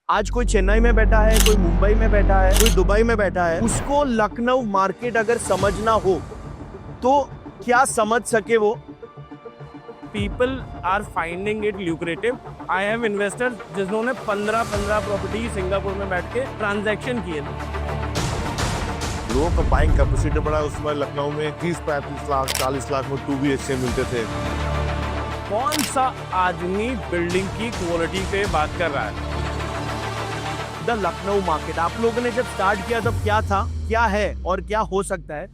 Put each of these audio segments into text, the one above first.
आज कोई चेन्नई में बैठा है, कोई मुंबई में बैठा है, कोई दुबई में बैठा है, उसको लखनऊ मार्केट अगर समझना हो तो क्या समझ सके वो? People are finding it lucrative. I have investors जिन्होंने 15 प्रॉपर्टी सिंगापुर में बैठ के ट्रांजैक्शन किए थे। लोगों का बाइंग कैपेसिटी बढ़ा, उसमें लखनऊ में 30-35 लाख 40 लाख में 2 BHK मिलते थे। कौन सा आदमी बिल्डिंग की क्वालिटी पे बात कर रहा है? द लखनऊ मार्केट आप लोगों ने जब स्टार्ट किया तब क्या था, क्या है और क्या हो सकता है?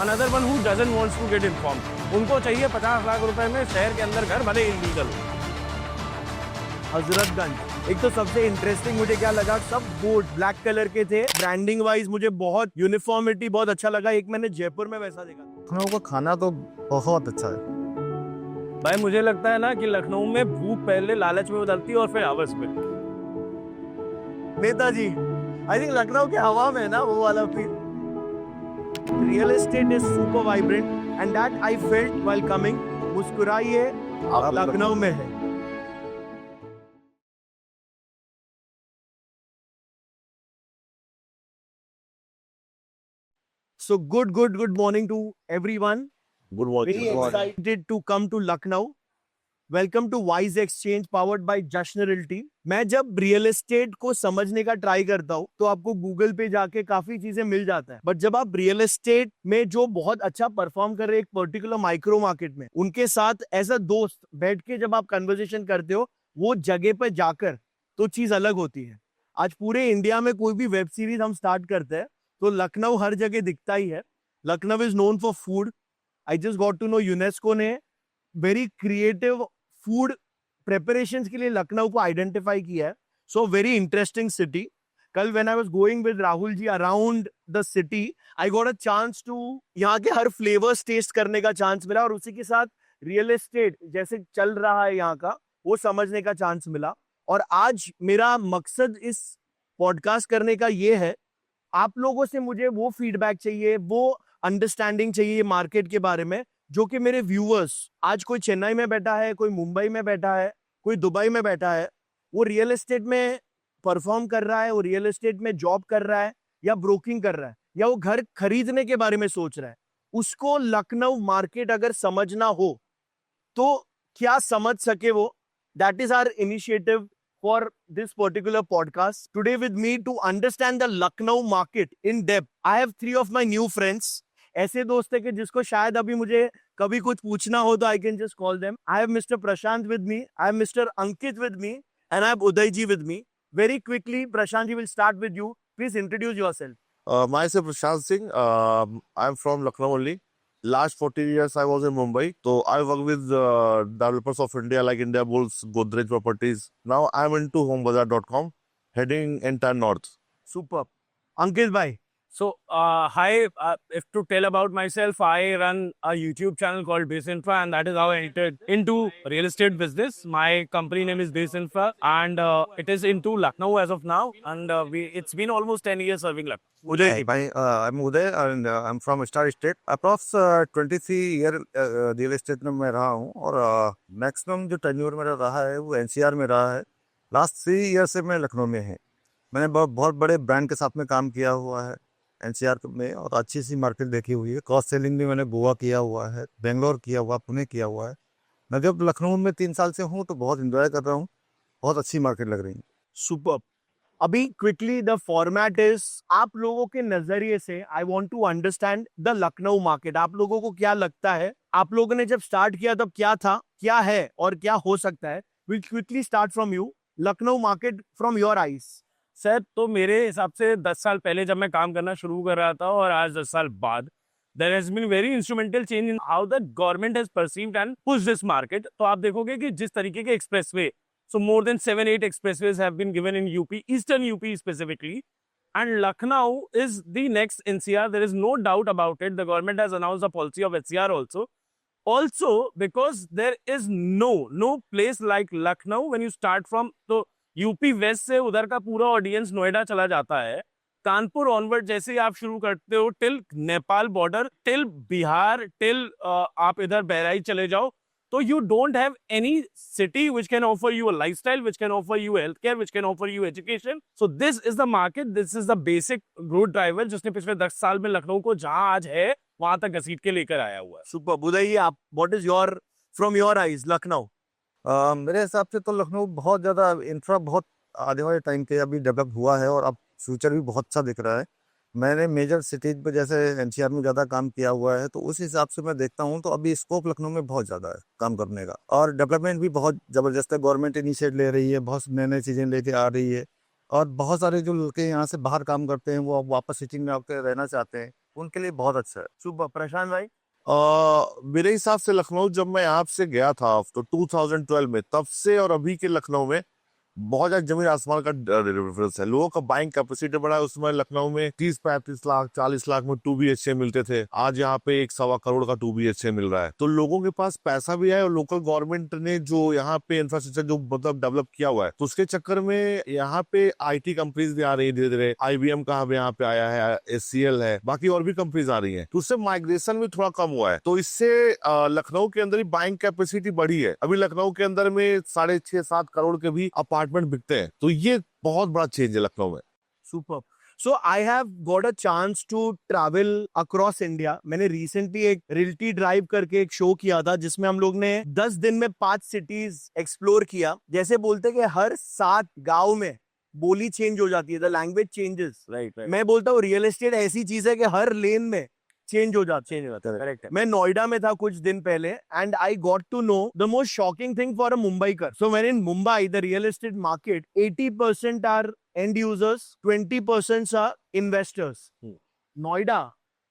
Another one who doesn't wants to get informed. उनको चाहिए 50 लाख रुपए में शहर के अंदर घर, भले इलीगल हो। हजरतगंज एक तो सबसे इंटरेस्टिंग मुझे क्या लगा, सब बोर्ड ब्लैक कलर के थे। ब्रांडिंग वाइज मुझे बहुत यूनिफॉर्मिटी बहुत अच्छा लगा। एक मैंने जयपुर में वैसा देखा। लखनऊ का खाना तो बहुत अच्छा है भाई मुझे लगता है ना कि लखनऊ में भूख पहले लालच में बदलती है और फिर हवस में। नेताजी आई थिंक लखनऊ के हवा में ना वो वाला feel. Real estate is super vibrant and that I felt while coming. मुस्कुराइए, आप लखनऊ में है। So good morning to everyone. Good morning. Very excited to come to Lucknow. Welcome to Wise Exchange powered by जश्न realty. मैं जब real estate को समझने का ट्राई करता हूँ तो आपको गूगल पे जाके काफी चीजें मिल जाता है, बट जब आप रियल एस्टेट में जो बहुत अच्छा परफॉर्म कर रहे एक पर्टिकुलर माइक्रो मार्केट में उनके साथ एज अ दोस्त बैठ के जब आप कन्वर्सेशन करते हो वो जगह पे जाकर, तो चीज अलग होती है। आज पूरे इंडिया में कोई भी वेब सीरीज हम स्टार्ट करते हैं तो लखनऊ हर जगह दिखता ही है। Lucknow is known for food. I just got to know UNESCO ने वेरी क्रिएटिव फूड प्रिपरेशंस के लिए लखनऊ को आइडेंटिफाई किया है। So very interesting city. कल when I was going with Rahul ji around the city, I got a chance to यहाँ के हर flavours test करने का चांस मिला और उसी के साथ रियल एस्टेट जैसे चल रहा है यहाँ का वो समझने का चांस मिला। और आज मेरा मकसद इस पॉडकास्ट करने का ये है, आप लोगों से मुझे वो फीडबैक चाहिए, वो अंडरस्टैंडिंग चाहिए मार्केट के बारे में जो कि मेरे व्यूअर्स, आज कोई चेन्नई में बैठा है, कोई मुंबई में बैठा है, कोई दुबई में बैठा है, वो रियल एस्टेट में परफॉर्म कर रहा है, वो रियल एस्टेट में जॉब कर रहा है या ब्रोकिंग कर रहा है या वो घर खरीदने के बारे में सोच रहा है, उसको लखनऊ मार्केट अगर समझना हो तो क्या समझ सके वो? That is our initiative for this particular podcast. Today with me to understand the Lucknow market in depth, I have 3 of my new friends. ऐसे दोस्त है कि जिसको शायद अभी मुझे कभी कुछ पूछना हो तो I can just call them. I have Mr. Prashant with me, I have Mr. Ankit with me, and I have Uday ji with me. Very quickly, Prashant ji will start with you. Please introduce yourself. Myself Prashant Singh. I'm from Lucknow only. Last 14 years I was in Mumbai. So I work with developers of India like India Bulls, Godrej Properties. Now I'm into homebazaar.com, heading entire north. Superb. Ankit bhai. So, hi, if to tell about myself, I run a YouTube channel called Base Infra, and that is how I entered into real estate business. My company name is Base Infra, and it is into Lucknow as of now, and it's been almost 10 years serving Lucknow. Uday. I'm Uday and I'm from Star State. Approx 23 year real estate में मैं रहा हूँ और maximum जो tenure मेरा रहा है वो एनसीआर में रहा है। लास्ट 3 ईयर से मैं लखनऊ में है। मैंने बहुत बड़े ब्रांड के साथ में काम किया हुआ है एनसीआर में और अच्छी सी मार्केट देखी हुई है। क्रॉस सेलिंग भी मैंने गोवा किया हुआ है, बेंगलोर किया हुआ, पुणे किया हुआ है। मैं जब लखनऊ में 3 साल से हूँ तो बहुत इंजॉय कर रहा हूँ। बहुत अच्छी मार्केट लग रही है। सुपर। अभी क्विकली द फॉर्मेट इज, आप लोगों के नजरिए से I want to understand the Lucknow market. आप लोगों को क्या लगता है, आप लोगों ने जब स्टार्ट किया तब क्या था, क्या है और क्या हो सकता है? Will quickly start from you. Lucknow market from your eyes. Sir, तो मेरे हिसाब से 10 साल पहले जब मैं काम करना शुरू कर रहा था और आज 10 साल बाद, there has been very instrumental change in how the government has perceived and pushed this market. तो आप देखोगे कि जिस तरीके के expressway, so more than 7-8 expressways have been given in UP, Eastern UP specifically, and Lucknow is the next NCR. There is no doubt about it. The government has announced a policy of HCR also. Also, because there is no place like Lucknow when you start from, तो UP waste से उधर का पूरा audience Noida चला जाता है। Kanpur onward जैसे ही आप शुरू करते हो till Nepal border, till Bihar, till आप इधर बहराइच चले जाओ, तो you don't have any city which can offer you a lifestyle, which can offer you healthcare, which can offer you education. So this is the market, this is the basic growth driver जिसने पिछले 10 साल में लखनऊ को जहां आज है वहां तक घसीट के लेकर आया हुआ है. सुपर. बुधाइए आप, what is your from your eyes Lucknow? मेरे हिसाब से तो लखनऊ बहुत ज़्यादा इंफ्रा बहुत आने वाले टाइम पे अभी डेवलप हुआ है और अब फ्यूचर भी बहुत अच्छा दिख रहा है. मैंने मेजर सिटीज पे जैसे एनसीआर में ज़्यादा काम किया हुआ है, तो उस हिसाब से मैं देखता हूँ तो अभी स्कोप लखनऊ में बहुत ज़्यादा है काम करने का, और डेवलपमेंट भी बहुत ज़बरदस्त है. गवर्नमेंट इनिशिएट ले रही है, बहुत नई नई चीज़ें लेके आ रही है, और बहुत सारे जो लड़के यहाँ से बाहर काम करते हैं वो अब वापस सिटी में आकर रहना चाहते हैं, उनके लिए बहुत अच्छा है. सुपर. प्रशांत भाई? मेरे हिसाब से लखनऊ जब मैं यहाँ से गया था तो 2012 में, तब से और अभी के लखनऊ में बहुत ज्यादा जमीन आसमान का डिफरेंस है. लोगों का बाइंग कैपेसिटी बढ़ा है. उसमें लखनऊ में 30-35 लाख 40 लाख में 2 BHK मिलते थे, आज यहाँ पे 1-1.25 करोड़ का 2 BHK मिल रहा है. तो लोगों के पास पैसा भी है, और लोकल गवर्नमेंट ने जो यहाँ पे इंफ्रास्ट्रक्चर जो मतलब डेवलप किया हुआ है, तो उसके चक्कर में यहाँ पे IT कंपनीज भी आ रही है धीरे धीरे. IBM का यहाँ पे आया है, SCL है, बाकी और भी कंपनीज आ रही है, तो उससे माइग्रेशन भी थोड़ा कम हुआ है. तो इससे लखनऊ के अंदर ही बाइंग कैपेसिटी बढ़ी है. अभी लखनऊ के अंदर में 6.5-7 करोड़ के भी अपार्टमेंट बिकते हैं, तो ये बहुत बड़ा चेंज है लखनऊ में. Super. So I have got a chance to travel across India. मैंने रिसेंटली एक रियल्टी ड्राइव करके एक शो किया था जिसमें हम लोग ने 10 दिन में 5 सिटीज एक्सप्लोर किया. जैसे बोलते कि हर 7 गांव में बोली चेंज हो जाती है, द लैंग्वेज चेंजेस. राइट. मैं बोलता हूँ रियल एस्टेट ऐसी चीज है कि हर लेन में चेंज हो जाता है. करेक्ट है. मैं नोएडा में था कुछ दिन पहले, and I got to know the most shocking thing for a Mumbaikar. So when in Mumbai the real estate market 80% are end users, 20% are investors. Noida,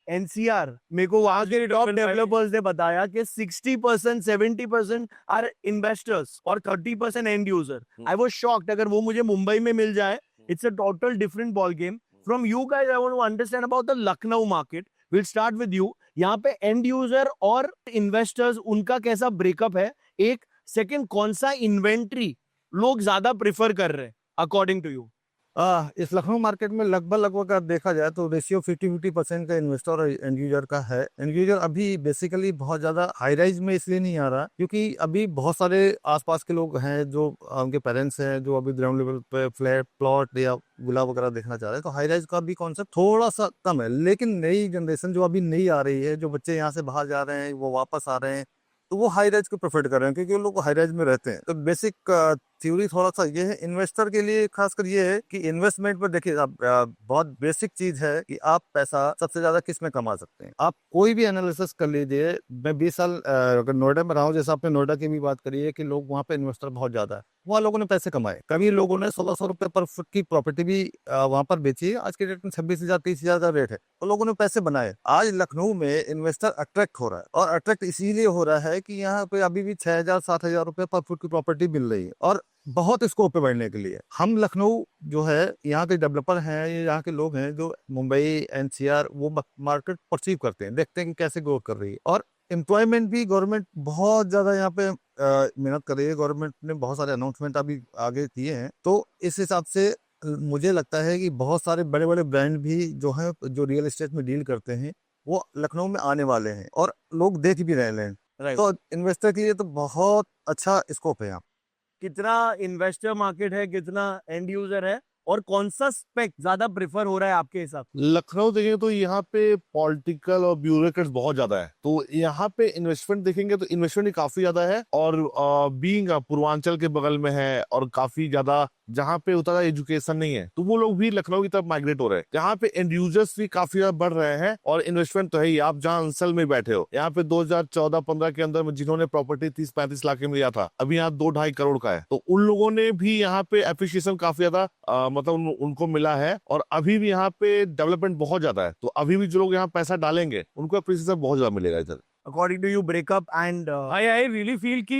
NCR, मेरे को वहां के टॉप डेवलपर्स ने बताया कि 60% 70% आर इन्वेस्टर्स और 30% end user. I was shocked. अगर वो मुझे मुंबई में मिल जाए, it's a total different ball game. From you guys I want to understand about the Lucknow market. Will start with you. यहाँ पे एंड यूजर और इन्वेस्टर्स उनका कैसा ब्रेकअप है? एक सेकंड, कौन सा इन्वेंट्री लोग ज्यादा प्रिफर कर रहे हैं अकॉर्डिंग टू यू? इस लखनऊ मार्केट में लगभग अगर देखा जाए तो रेशियो 50-50% का इन्वेस्टर और एंड यूजर का है. एंड यूजर अभी बेसिकली बहुत ज़्यादा हाई राइज में इसलिए नहीं आ रहा क्योंकि अभी बहुत सारे आसपास के लोग हैं जो उनके पेरेंट्स हैं जो अभी ग्राउंड लेवल पे फ्लैट प्लॉट या विला वगैरह देखना चाह रहे हैं, तो हाई राइज का भी कॉन्सेप्ट थोड़ा सा कम है. लेकिन नई जनरेशन जो अभी नई आ रही है, जो बच्चे यहाँ से बाहर जा रहे हैं वो वापस आ रहे हैं, तो वो हाई राइज को प्रेफर कर रहे हैं क्योंकि वो लोग हाई राइज में रहते हैं. तो बेसिक थ्योरी थोड़ा सा ये है इन्वेस्टर के लिए, खासकर ये है कि इन्वेस्टमेंट पर देखिए आप बहुत बेसिक चीज है कि आप पैसा सबसे ज्यादा किस में कमा सकते हैं. आप कोई भी एनालिसिस कर लीजिए. मैं 20 साल अगर नोएडा में रहा हूँ, जैसे आपने नोएडा की भी बात करी है कि लोग वहाँ पे इन्वेस्टर बहुत ज्यादा है, वहाँ लोगों ने पैसे कमाए. कभी लोगों ने 1600 रुपए पर फुट की प्रॉपर्टी भी वहाँ पर बेची है. आज के डेट में 26,000 30,000 का रेट है, तो लोगों ने पैसे बनाए. आज लखनऊ में इन्वेस्टर अट्रैक्ट हो रहा है, और अट्रैक्ट इसीलिए हो रहा है कि यहाँ पे अभी भी 6,000-7,000 रुपए पर फुट की प्रॉपर्टी मिल रही है, और बहुत स्कोप पे बढ़ने के लिए. हम लखनऊ जो है, यहाँ के डेवलपर हैं, ये यहाँ के लोग हैं जो मुंबई NCR वो मार्केट परसीव करते हैं, देखते हैं कि कैसे ग्रो कर रही है. और एम्प्लॉयमेंट भी गवर्नमेंट बहुत ज्यादा यहाँ पे मेहनत कर रही है. गवर्नमेंट ने बहुत सारे अनाउंसमेंट अभी आगे किए हैं, तो इस हिसाब से मुझे लगता है कि बहुत सारे बड़े बड़े ब्रांड भी जो है जो रियल एस्टेट में डील करते हैं वो लखनऊ में आने वाले हैं, और लोग देख भी रहे हैं. तो इन्वेस्टर के लिए तो बहुत अच्छा स्कोप है यहाँ. कितना इन्वेस्टर मार्केट है, कितना एंड यूजर है, और कौन सा स्पेक ज्यादा प्रेफर हो रहा है आपके हिसाब? लखनऊ देखेंगे तो यहाँ पे पॉलिटिकल और ब्यूरोक्रेट्स बहुत ज्यादा है, तो यहाँ पे इन्वेस्टमेंट देखेंगे तो इन्वेस्टमेंट भी काफी ज्यादा है. और बीइंग पूर्वांचल के बगल में है, और काफी ज्यादा जहाँ पे उतना एजुकेशन नहीं है, तो वो लोग भी लखनऊ की तरफ माइग्रेट हो रहे हैं. यहाँ पे एंड यूजर्स भी काफी ज्यादा बढ़ रहे हैं, और इन्वेस्टमेंट तो है ही. आप जहाँ अंसल में बैठे हो, यहाँ पे 2014-15 के अंदर में जिन्होंने प्रॉपर्टी 30-35 लाख में लिया था, अभी यहाँ 2-2.5 करोड़ का है. तो उन लोगों ने भी यहाँ पे एप्रिशिएशन काफी ज्यादा मतलब उनको मिला है, और अभी भी यहाँ पे डेवलपमेंट बहुत ज्यादा है. तो अभी भी जो लोग यहाँ पैसा डालेंगे उनको एप्रिशिएशन बहुत ज्यादा मिलेगा इधर. According to you breakup and I really feel कि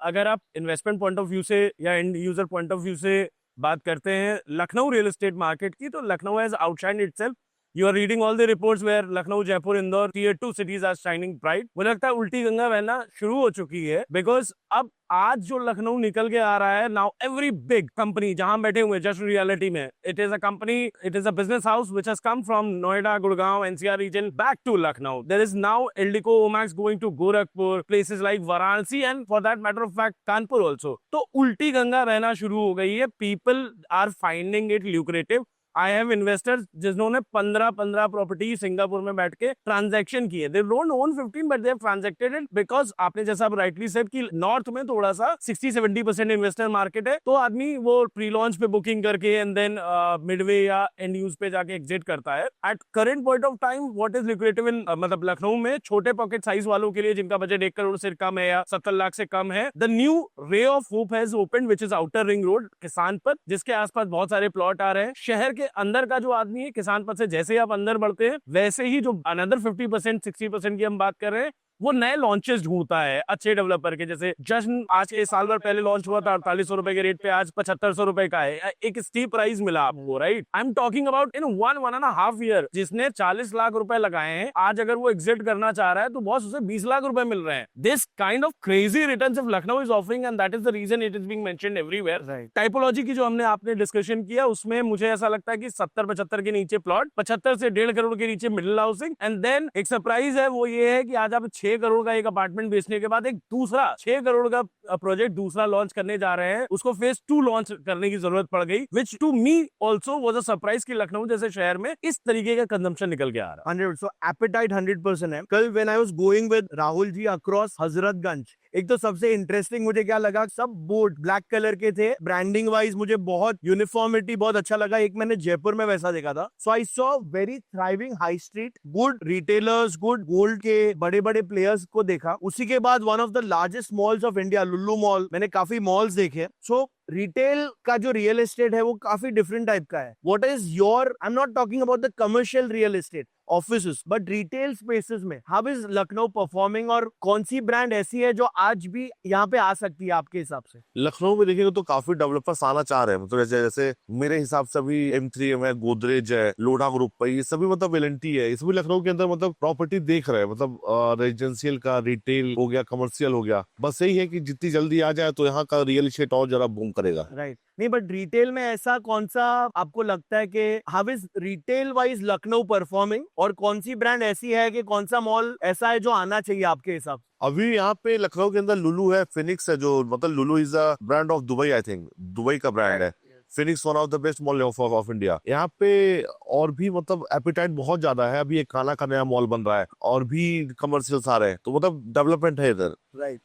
अगर आप इन्वेस्टमेंट पॉइंट ऑफ व्यू से या end user point of view से बात करते हैं लखनऊ रियल एस्टेट मार्केट की, तो Lucknow has outshined itself You are reading all the reports where Lucknow, Jaipur, Indore, tier 2 cities are shining bright. मुझे लगता है उल्टी गंगा बहना शुरू हो चुकी है, because अब आज जो लखनऊ निकल के आ रहा है, now every big company जहां बैठे हुए जस्ट रियलिटी में, it is a company, it is a business house which has come from Noida, Gurgaon, NCR region back to Lucknow. There is now Eldico Omax going to Gorakhpur, places like Varanasi and for that matter of fact Kanpur also. तो उल्टी गंगा बहना शुरू हो गई है. People are finding it lucrative. I have investors जिन्होंने 15 property Singapore में बैठ के ट्रांजैक्शन किए. They don't own 15 but they have transacted it, because आपने जैसा आप राइटली सेड कि नॉर्थ में थोड़ा सा 60-70% इन्वेस्टर मार्केट है, तो आदमी वो प्री लॉन्च पे बुकिंग करके एंड देन मिडवे या एंड यूज पे जाके एग्जिट करता है. At current point of time what is liquidative in मतलब लखनऊ में छोटे पॉकेट साइज वालों के लिए जिनका बजट 1 करोड़ से कम है या 70 लाख से कम है, the new ray of hope has opened which is outer ring road किसान पथ, जिसके आसपास बहुत सारे प्लॉट आ रहे हैं. शहर के अंदर का जो आदमी है किसान पथ से जैसे ही आप अंदर बढ़ते हैं वैसे ही जो अनदर 50% 60% की हम बात कर रहे हैं वो नए लॉन्चेस ढूंढता है अच्छे डेवलपर के. जैसे जश्न आज के साल भर पहले लॉन्च हुआ था 4800 रुपए के रेट पे, आज 7500 रुपए का है. एक स्टीप प्राइस मिला आपको, right? I am talking about in 1.5 year जिसने 40 लाख रुपए लगाए हैं, आज अगर वो एग्जिट करना चाह रहा है तो बॉस उसे 20 लाख रुपए मिल रहे हैं. This kind of crazy returns of Lucknow is offering and that is the reason it is being mentioned everywhere. Right. Typology की जो हमने आपने डिस्कशन किया उसमें मुझे ऐसा लगता है कि 70-75 के नीचे प्लॉट, 75 से 1.5 करोड़ के नीचे मिडिल हाउसिंग, एंड देन एक सरप्राइज है वो ये है कि आज आप 6 करोड़ का एक अपार्टमेंट बेचने के बाद एक दूसरा 6 करोड़ का प्रोजेक्ट दूसरा लॉन्च करने जा रहे हैं. उसको फेज 2 लॉन्च करने की जरूरत पड़ गई, which to me also was a surprise कि लखनऊ जैसे शहर में इस तरीके का कंजम्पशन निकल के आ रहा है. 100. So appetite 100% है. कल when I was going with Rahul ji across Hazratganj, एक तो सबसे इंटरेस्टिंग मुझे क्या लगा, सब बोर्ड ब्लैक कलर के थे. ब्रांडिंग वाइज मुझे बहुत यूनिफॉर्मिटी बहुत अच्छा लगा. एक मैंने जयपुर में वैसा देखा था. So I saw very thriving high street, good retailers, good gold के बड़े बड़े प्लेयर्स को देखा. उसी के बाद one of the largest malls of India, Lulu mall, मैंने काफी मॉल्स देखे. सो रिटेल का जो रियल एस्टेट है वो काफी डिफरेंट टाइप का है. What is your, I am not talking about the commercial real estate offices but retail spaces में हाउ इज लखनऊ परफॉर्मिंग, और कौन सी ब्रांड ऐसी है जो आज भी यहाँ पे आ सकती है आपके हिसाब से? लखनऊ में देखेंगे तो काफी डेवलपर्स आना चाह रहे हैं. मतलब जैसे मेरे हिसाब से अभी M3M है, गोदरेज है, लोढ़ा ग्रुप है, ये सभी मतलब L&T है, इसमें लखनऊ के अंदर मतलब प्रॉपर्टी देख रहे हैं. मतलब रेजिडेंशियल का, रिटेल हो गया, कमर्शियल हो गया. बस यही है कि जितनी जल्दी आ जाए तो यहाँ का रियल एस्टेट और जरा बूम करेगा. राइट. नहीं, बट रिटेल में ऐसा कौन सा आपको लगता है कि how is retail wise Lucknow performing, और कौन सी ब्रांड ऐसी है कि कौन सा मॉल ऐसा है जो आना चाहिए आपके हिसाब से? अभी यहाँ पे लखनऊ के अंदर लुलू है, फिनिक्स है, जो मतलब Lulu is a brand of Dubai, I think Dubai का ब्रांड है. Phoenix one of the best mall of India. यहाँ पे और भी मतलब एपिटाइट बहुत ज्यादा है. अभी एक खाना का नया मॉल बन रहा है और भी कमर्शियल आ रहे हैं, तो मतलब डेवलपमेंट है इधर. राइट.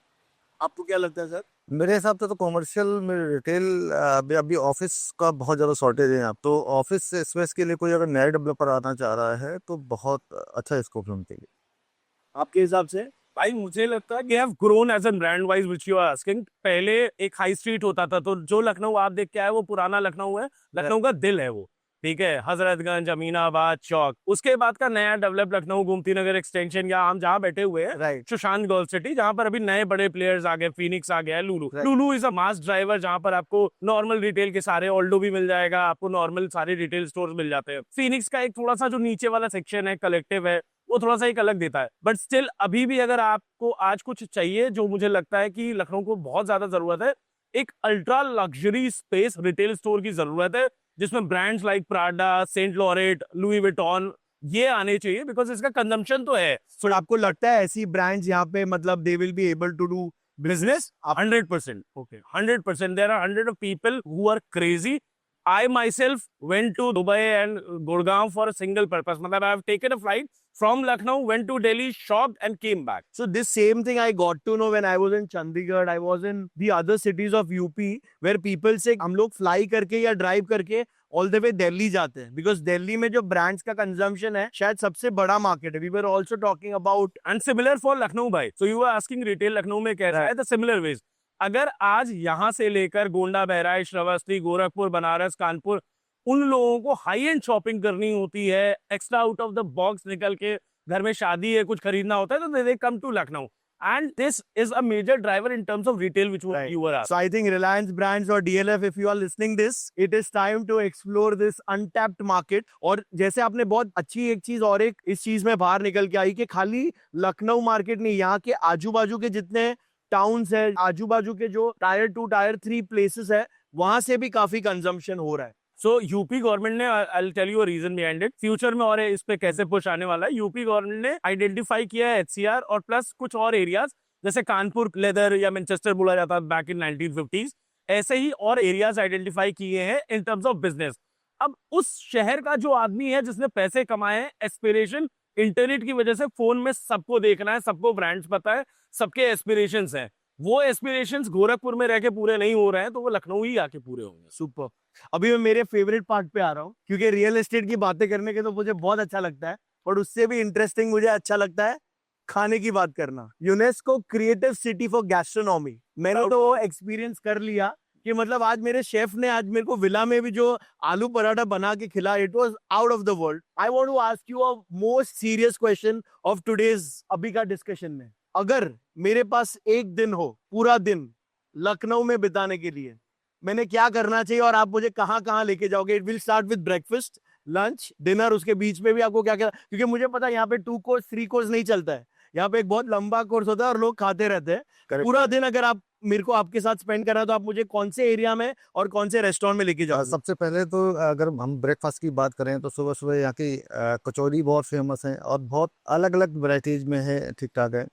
आपको क्या लगता है सर? मेरे हिसाब से तो कॉमर्शियल में रिटेल, अभी ऑफिस का बहुत ज़्यादा शॉर्टेज है यहाँ. तो ऑफिस स्पेस के लिए कोई अगर नया डेवलपर आना चाह रहा है तो बहुत अच्छा स्कोप है उनके लिए. आपके हिसाब से? भाई मुझे लगता है कि have grown as an brand wise which you are asking. पहले एक हाई स्ट्रीट होता था, तो जो लखनऊ आप देख के आए वो पुराना लखनऊ है, लखनऊ का दिल है वो, ठीक है. हजरतगंज, अमीनाबाद, चौक. उसके बाद का नया डेवलप लखनऊ, गोमती नगर एक्सटेंशन, या हम जहाँ बैठे हुए हैं राइट. सुशांत गोल्फ सिटी, जहाँ पर अभी नए बड़े प्लेयर्स आ गए. फिनिक्स आ गया है, Lulu. Right. Lulu is a mass driver जहाँ पर आपको नॉर्मल रिटेल के सारे ऑल्डो भी मिल जाएगा, आपको नॉर्मल सारे रिटेल स्टोर मिल जाते हैं. फिनिक्स का एक थोड़ा सा जो नीचे वाला सेक्शन है, कलेक्टिव है, वो थोड़ा सा एक अलग देता है. बट स्टिल अभी भी अगर आपको आज कुछ चाहिए, जो मुझे लगता है कि लखनऊ को बहुत ज्यादा जरूरत है, एक ultra luxury space retail store की जरूरत है जिसमें brands like Prada, Saint Laurent, Louis Vuitton ये आने चाहिए, बिकॉज इसका कंजम्पशन तो है. सो आपको लगता है ऐसी ब्रांड्स यहाँ पे मतलब they will be able to do business? 100%. Okay, 100%. There are 100 of people who are crazy. I myself went to Dubai and Gurgaon for a single purpose. मतलब I've taken a flight from Lucknow, went to Delhi, shopped and came back. So this same thing I got to know when I was in Chandigarh, I was in the other cities of UP, where people say हम लोग fly करके या drive करके all the way Delhi जाते हैं, because Delhi में जो brands का कंजम्पशन है शायद सबसे बड़ा मार्केट है. We were also talking about And similar for Lucknow भाई. So you are asking retail Lucknow में कैसा है? The similar ways. अगर आज यहाँ से लेकर गोंडा, बहराइच, श्रावस्ती, गोरखपुर, बनारस, कानपुर, उन लोगों को हाई एंड शॉपिंग करनी होती है, extra out of the box निकल के, घर में शादी है, कुछ खरीदना होता है, तो they come to Lucknow. and this is a major driver in terms of retail, which Right. you were asking. So I think Reliance Brands or DLF, if you are listening this, it is time to explore this untapped market. और जैसे आपने बहुत अच्छी एक चीज और एक इस चीज में बाहर निकल के आई कि खाली लखनऊ मार्केट नहीं, यहाँ के आजू बाजू के जितने टाउन्स है, आजू बाजू के जो टायर 2 टायर 3 प्लेसेस है, वहां से भी काफी कंजम्पशन हो रहा है. सो यूपी गवर्नमेंट ने, I tell you reason behind it, future में और इस पे कैसे पुश आने वाला है. यूपी गवर्नमेंट ने आइडेंटिफाई किया है एचसीआर और प्लस कुछ और एरियाज, जैसे कानपुर लेदर या मैनचेस्टर बोला जाता है बैक इन 1950s, ऐसे ही और एरियाज आइडेंटिफाई किए हैं इन टर्म्स ऑफ बिजनेस. अब उस शहर का जो आदमी है जिसने पैसे कमाए हैं, एस्पिरेशन इंटरनेट की वजह से फोन में सबको देखना है, सबको ब्रांड्स पता है, सबके एस्पिरेशंस हैं. वो एस्पिरेशंस गोरखपुर में रह के पूरे नहीं हो रहे हैं, तो वो लखनऊ ही आके पूरे होंगे. सुपर. अभी मैं मेरे फेवरेट पार्ट पे आ रहा हूँ, क्योंकि रियल एस्टेट की बातें करने के तो मुझे बहुत अच्छा लगता है, पर उससे भी इंटरेस्टिंग मुझे अच्छा लगता है खाने की बात करना. UNESCO creative city for gastronomy, मैंने तो वो एक्सपीरियंस कर लिया कि मतलब आज मेरे शेफ ने आज मेरे को विला में भी जो आलू पराठा बना के खिला, it was out of the world. I want to ask you a most serious question of today's अभी का डिस्कशन में. अगर मेरे पास एक दिन हो, पूरा दिन लखनऊ में बिताने के लिए, मैंने क्या करना चाहिए और आप मुझे कहाँ कहाँ लेके जाओगे? It will start with breakfast, lunch, dinner, उसके बीच में भी आपको क्या क्या, क्योंकि मुझे पता है यहाँ पे 2 कोर्स 3 कोर्स नहीं चलता है, यहाँ पे एक बहुत लंबा कोर्स होता है और लोग खाते रहते हैं. Correct. पूरा दिन अगर आप मेरे को आपके साथ स्पेंड करा तो आप मुझे कौन से एरिया में और कौन से रेस्टोरेंट में लेके जाओ? सबसे पहले तो अगर हम ब्रेकफास्ट की बात करें तो सुबह सुबह यहाँ की कचौरी बहुत फेमस है और बहुत अलग अलग वैरायटीज में है, ठीक ठाक है.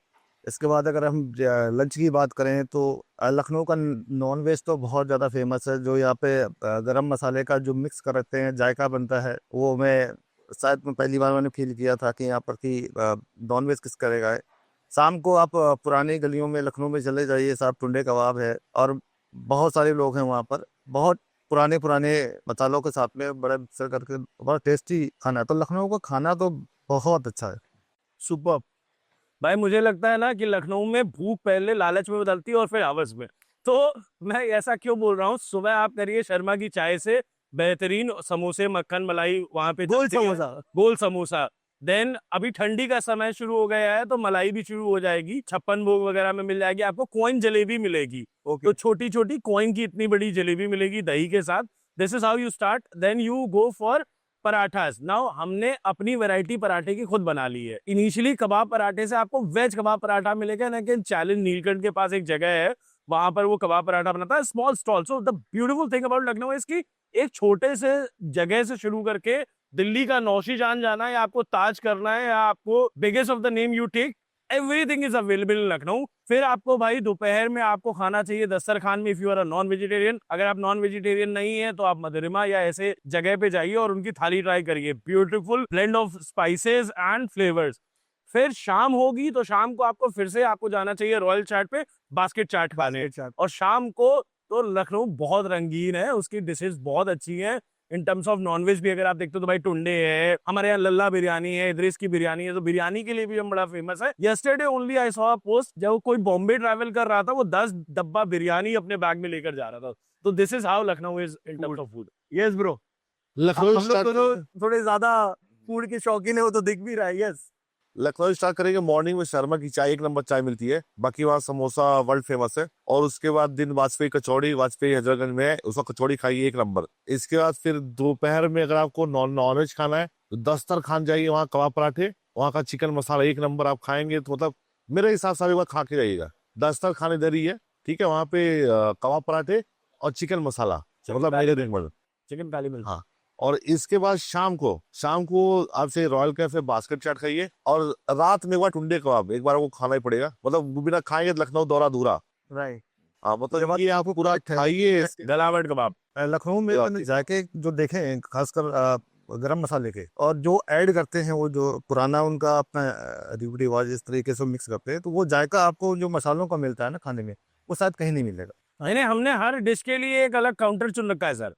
इसके बाद अगर हम लंच की बात करें तो लखनऊ का नॉन वेज तो बहुत ज़्यादा फेमस है. जो यहाँ पे गरम मसाले का जो मिक्स करते हैं, जायका बनता है, वो मैं पहली बार मैंने फील किया था कि यहाँ पर की नॉन वेज किस करेगा है. शाम को आप पुरानी गलियों में लखनऊ में चले जाइए, साहब टुंडे कबाब है और बहुत सारे लोग हैं वहाँ पर, बहुत पुराने पुराने मसालों के साथ में बड़े मिक्सर करके बड़ा टेस्टी खाना है. तो लखनऊ का खाना तो बहुत अच्छा है. सुपर. भाई मुझे लगता है ना कि लखनऊ में भूख पहले लालच में बदलती है और फिर हवस में. तो मैं ऐसा क्यों बोल रहा हूँ, सुबह आप करिए शर्मा की चाय से बेहतरीन समोसे, मक्खन मलाई वहां पे गोल चलती है, समोसा. गोल समोसा. देन अभी ठंडी का समय शुरू हो गया है तो मलाई भी शुरू हो जाएगी, 56 भोग वगैरह में मिल जाएगी आपको. कॉइन जलेबी मिलेगी, तो छोटी छोटी कॉइन की इतनी बड़ी जलेबी मिलेगी दही के साथ. This is how you start. Then you go for parathas. Now हमने अपनी वैरायटी पराठे की खुद बना ली है. इनिशियली कबाब पराठे से आपको वेज कबाब पराठा मिलेगा, लेकिन चैलेंज नीलकंठ के पास एक जगह है, वहां पर वो कबाब पराठा बनाता है, small stall. So the beautiful thing about Lucknow is कि एक छोटे से जगह से शुरू करके दिल्ली का नौशी जान जाना है, या आपको ताज करना है, या आपको biggest of the name you take, everything is available in Lucknow. फिर आपको भाई दोपहर में आपको खाना चाहिए दस्तरखान में, if you are a non vegetarian. अगर आप नॉन वेजिटेरियन नहीं है तो आप मधुरिमा या ऐसे जगह पे जाइए और उनकी थाली ट्राई करिए. Beautiful blend of spices and flavours. फिर शाम होगी तो शाम को आपको फिर से आपको जाना चाहिए रॉयल चाट पे, बास्केट चाट खाने. और शाम को तो लखनऊ बहुत रंगीन है, उसकी डिशेस बहुत अच्छी हैं. इन टर्म्स ऑफ नॉनवेज भी अगर आप देखते हो तो भाई टुंडे है, हमारे यहाँ लल्ला बिरयानी है, इदरिस की बिरयानी है, तो बिरयानी के लिए भी हम बड़ा फेमस है. Yesterday only I saw a post, जब कोई बॉम्बे ट्रैवल कर रहा था वो 10 डब्बा बिरयानी अपने बैग में लेकर जा रहा था. तो this is how Lucknow is in terms of food. Yes bro. Lucknow हम लोग तो थोड़े ज्यादा फूड के शौकीन है, वो तो दिख भी रहा है. यस. लखनऊ स्टार्ट करेंगे मॉर्निंग में, शर्मा की चाय 1 नंबर चाय मिलती है. बाकी वहाँ समोसा वर्ल्ड फेमस है. और उसके बाद दिन वाजपेयी कचौड़ी, वाजपेयी हजरतगंज में है, उसका कचौड़ी खाइए 1 नंबर. इसके बाद फिर दोपहर में अगर आपको नॉनवेज खाना है तो दस्तरखान जाइए, वहाँ कबाब पराठे, वहाँ का चिकन मसाला 1 नंबर आप खाएंगे. तो मतलब मेरे हिसाब से एक बार खा के जाइएगा. दस्तरखान इधर ही है, ठीक है. वहाँ पे कबाब पराठे और चिकन मसाला, मतलब मेरे नंबर चिकन काली मिर्च. हाँ. और इसके बाद शाम को आपसे रॉयल कैफे बास्केट चाट खाइए. और रात में एक बार टुंडे कबाब एक बार वो खाना ही पड़ेगा, मतलब वो बिना खाएंगे तो लखनऊ दौरा अधूरा. राइट. हाँ, मतलब ये आपको पूरा खाइए. गलावट कबाब. लखनऊ में मैंने जाके जो देखे हैं खासकर गरम मसाले के, और जो ऐड करते हैं वो जो पुराना उनका अपना रीति रिवाज इस तरीके से मिक्स करते हैं, तो वो जायका आपको जो मसालों का मिलता है ना खाने में, वो शायद कहीं नहीं मिलेगा. नहीं, हमने हर डिश के लिए एक अलग काउंटर चुन रखा है सर.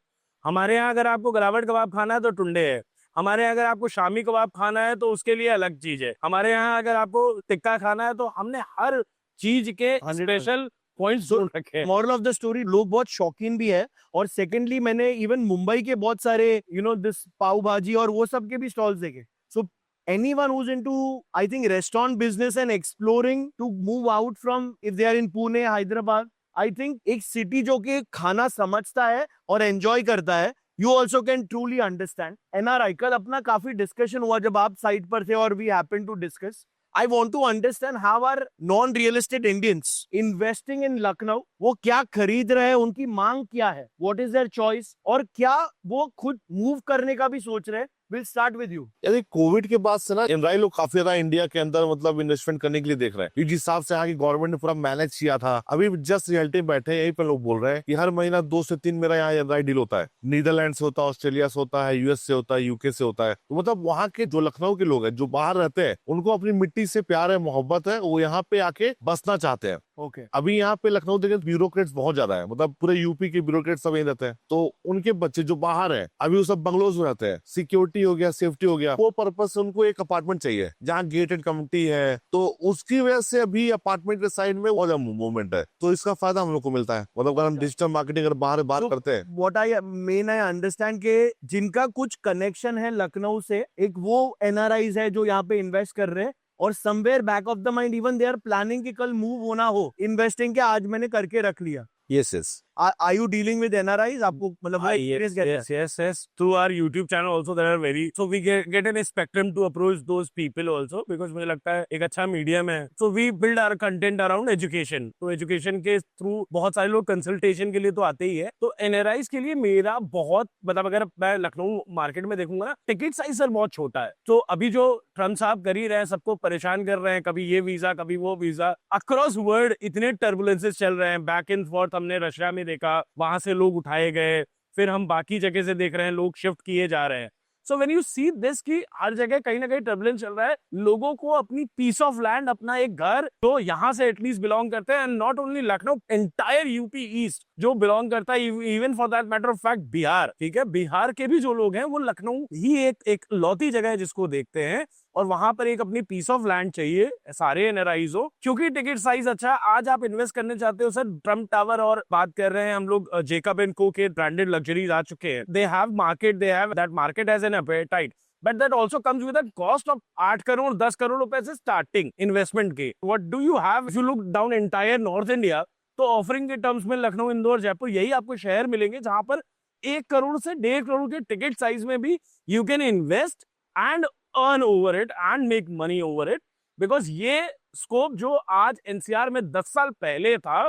हमारे यहाँ अगर आपको गलावट कबाब खाना है तो टुंडे है. हमारे यहाँ अगर आपको शामी कबाब खाना है तो उसके लिए अलग चीज है. हमारे यहाँ अगर आपको टिक्का खाना है तो हमने हर चीज के स्पेशल पॉइंट्स जोड़ रखे हैं. मॉरल ऑफ द स्टोरी, लोग बहुत शौकीन भी है. और सेकेंडली मैंने इवन मुंबई के बहुत सारे दिस पाव भाजी और वो सब के भी स्टॉल्स देखे. सो anyone who's into, I think, restaurant business and exploring to move out from, if they are in Pune, Hyderabad, I think एक city जो कि खाना समझता है और enjoy करता है, you also can truly understand. NRI कल अपना काफी discussion हुआ जब आप साइट पर थे और we happened to discuss. I want to understand how are non-real estate Indians investing in Lucknow. वो क्या खरीद रहे हैं, उनकी मांग क्या है, what is their choice, और क्या वो खुद मूव करने का भी सोच रहे हैं. We'll start with you. यानी कोविड के बाद से ना एनआरआई लोग काफी ज्यादा इंडिया के अंदर मतलब इन्वेस्टमेंट करने के लिए देख रहे हैं, जिस हिसाब से यहाँ की गवर्नमेंट ने पूरा मैनेज किया था. अभी जस्ट रियलिटी में बैठे यही पे लोग बोल रहे हैं कि हर महीना 2 से 3 मेरा यहाँ एनआरआई डील होता है. नीदरलैंड से होता है, ऑस्ट्रेलिया से होता है, यूएस से होता है, यूके से होता है. तो मतलब वहाँ के जो लखनऊ के लोग हैं जो बाहर रहते हैं, उनको अपनी मिट्टी से प्यार है, मोहब्बत है, वो यहाँ पे आके बसना चाहते हैं. Okay. अभी यहाँ पे लखनऊ देखें ब्यूरोक्रेट्स बहुत ज्यादा है, मतलब पूरे यूपी के ब्यूरोक्रेट्स सब यहीं रहते हैं. तो उनके बच्चे जो बाहर हैं अभी वो सब बंगलोज में रहते हैं. सिक्योरिटी हो गया, सेफ्टी हो गया, वो पर्पज से उनको एक अपार्टमेंट चाहिए जहाँ गेटेड कम्युनिटी है. तो उसकी वजह से अभी अपार्टमेंट के साइड में बहुत ज्यादा मूवमेंट है. तो इसका फायदा हम लोग को मिलता है. मतलब अगर हम डिजिटल मार्केटिंग अगर बाहर बात करते हैं, What I mean, I understand के जिनका कुछ कनेक्शन है लखनऊ से, एक वो NRIs है जो यहाँ पे इन्वेस्ट कर रहे हैं, और somewhere back of the mind even they are planning कि कल मूव होना हो इन्वेस्टिंग के, आज मैंने करके रख लिया. Yes yes. Are you dealing with NRIs? आपको मतलब वो experience कैसा है? Yes. Through our YouTube channel also there are very, so we get a spectrum to approach those people also because मुझे लगता है एक अच्छा मीडियम है. So we build our content around education. तो education के थ्रू बहुत सारे लोग कंसल्टेशन के लिए तो आते ही है. तो NRIs के लिए मेरा बहुत मतलब अगर मैं लखनऊ मार्केट में देखूंगा ना, टिकट साइज सर बहुत छोटा है. तो अभी जो ट्रम्प साहब कर ही रहे हैं, सबको परेशान कर रहे हैं, कभी ये वीजा कभी वो वीजा, अक्रॉस वर्ल्ड इतने टर्बुलेंसेस चल रहे हैं, बैक एंड फोर्थ. हमने रशिया में देखा, वहां से लोग उठाए गए, फिर हम बाकी जगह से देख रहे हैं लोग शिफ्ट किए जा रहे हैं. So when you see this कि हर जगह कहीं ना कहीं टर्बुलेंस चल रहा है, लोगों को अपनी पीस ऑफ लैंड, अपना एक घर जो यहाँ से एटलीस्ट बिलोंग करते हैं, and not only Lucknow, entire UP east जो बिलोंग करता है, even for that matter of fact Bihar. ठीक है, बिहार के भी जो लोग हैं वो लखनऊ ही एक लौती जगह है जिसको देखते हैं, और वहां पर एक अपनी पीस ऑफ लैंड चाहिए सारे एनआरआईज हो, क्योंकि टिकट साइज अच्छा. आज आप इन्वेस्ट करने चाहते हो सर, ट्रम्प टावर और बात कर रहे हैं हम लोग, जेकब एंड को के ब्रांडेड लग्जरीज आ चुके हैं. They have market, they have that market has an appetite, but that also comes with a cost of 8 crore 10 crore रुपए से स्टार्टिंग इन्वेस्टमेंट के. What do you have if you look down entire North India? तो offering के terms में लखनऊ, इंदौर, जयपुर, यही आपको शहर मिलेंगे जहां पर 1 करोड़ से 1.5 करोड़ के टिकट साइज में भी you can invest and earn over it and make money over it, because ये स्कोप जो आज एनसीआर में 10 साल पहले था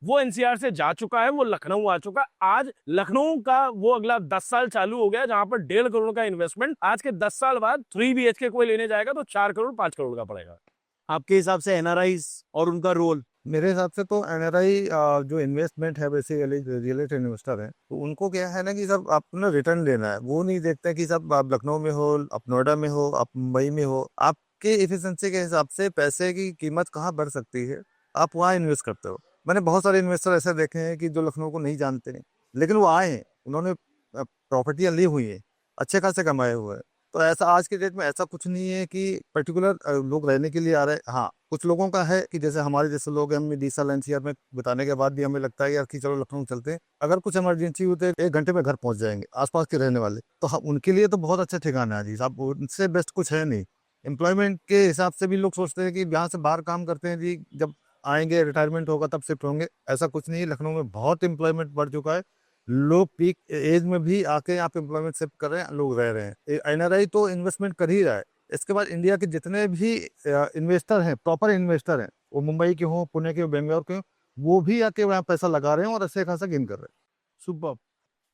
वो एनसीआर से जा चुका है, वो लखनऊ आ चुका. आज लखनऊ का वो अगला 10 साल चालू हो गया जहां पर 1.5 करोड़ का इन्वेस्टमेंट आज के 10 साल बाद 3 BHK कोई लेने जाएगा तो 4 करोड़ 5 करोड़ का पड़ेगा. आपके हिसाब से NRIs और उनका रोल? मेरे हिसाब से तो एनआरआई जो इन्वेस्टमेंट है, बेसिकली रियल एस्टेट इन्वेस्टर है, तो उनको क्या है ना कि सब अपना रिटर्न लेना है. वो नहीं देखते कि सब आप लखनऊ में हो, आप नोएडा में हो, आप मुंबई में हो, आपके एफिशिएंसी के हिसाब से पैसे की कीमत कहाँ बढ़ सकती है, आप वहाँ इन्वेस्ट करते हो. मैंने बहुत सारे इन्वेस्टर ऐसे देखे हैं कि जो लखनऊ को नहीं जानते हैं, लेकिन वो आए हैं, उन्होंने प्रॉपर्टियाँ ली हुई हैं, अच्छे खासे कमाए हुए हैं. तो ऐसा आज के डेट में ऐसा कुछ नहीं है कि पर्टिकुलर लोग रहने के लिए आ रहे हैं. हाँ, कुछ लोगों का है कि जैसे हमारे जैसे लोग हैं, हमें 20 साल एनसीआर में बताने के बाद भी हमें लगता है यार कि चलो लखनऊ चलते हैं, अगर कुछ इमरजेंसी होते है 1 घंटे में घर पहुंच जाएंगे, आसपास के रहने वाले, तो हम उनके लिए तो बहुत अच्छा ठिकाना है जी साहब. उनसे बेस्ट कुछ है नहीं. एम्प्लॉयमेंट के हिसाब से भी लोग सोचते हैं कि यहाँ से बाहर काम करते हैं जी, जब आएंगे रिटायरमेंट होगा तब शिफ्ट होंगे. ऐसा कुछ नहीं है. लखनऊ में बहुत एम्प्लॉयमेंट बढ़ चुका है. लोग पीक एज में भी आके यहाँ पे एम्प्लॉयमेंट शिफ्ट कर रहे हैं, लोग रह रहे हैं. एनआरआई तो इन्वेस्टमेंट कर ही रहा है. इसके बाद इंडिया के जितने भी इन्वेस्टर हैं, प्रॉपर इन्वेस्टर हैं, वो मुंबई के हों, पुणे के हो, बेंगलोर के हो, वो भी आके वहाँ पैसा लगा रहे हैं और अच्छे खासा गेन कर रहे हैं. सुपर.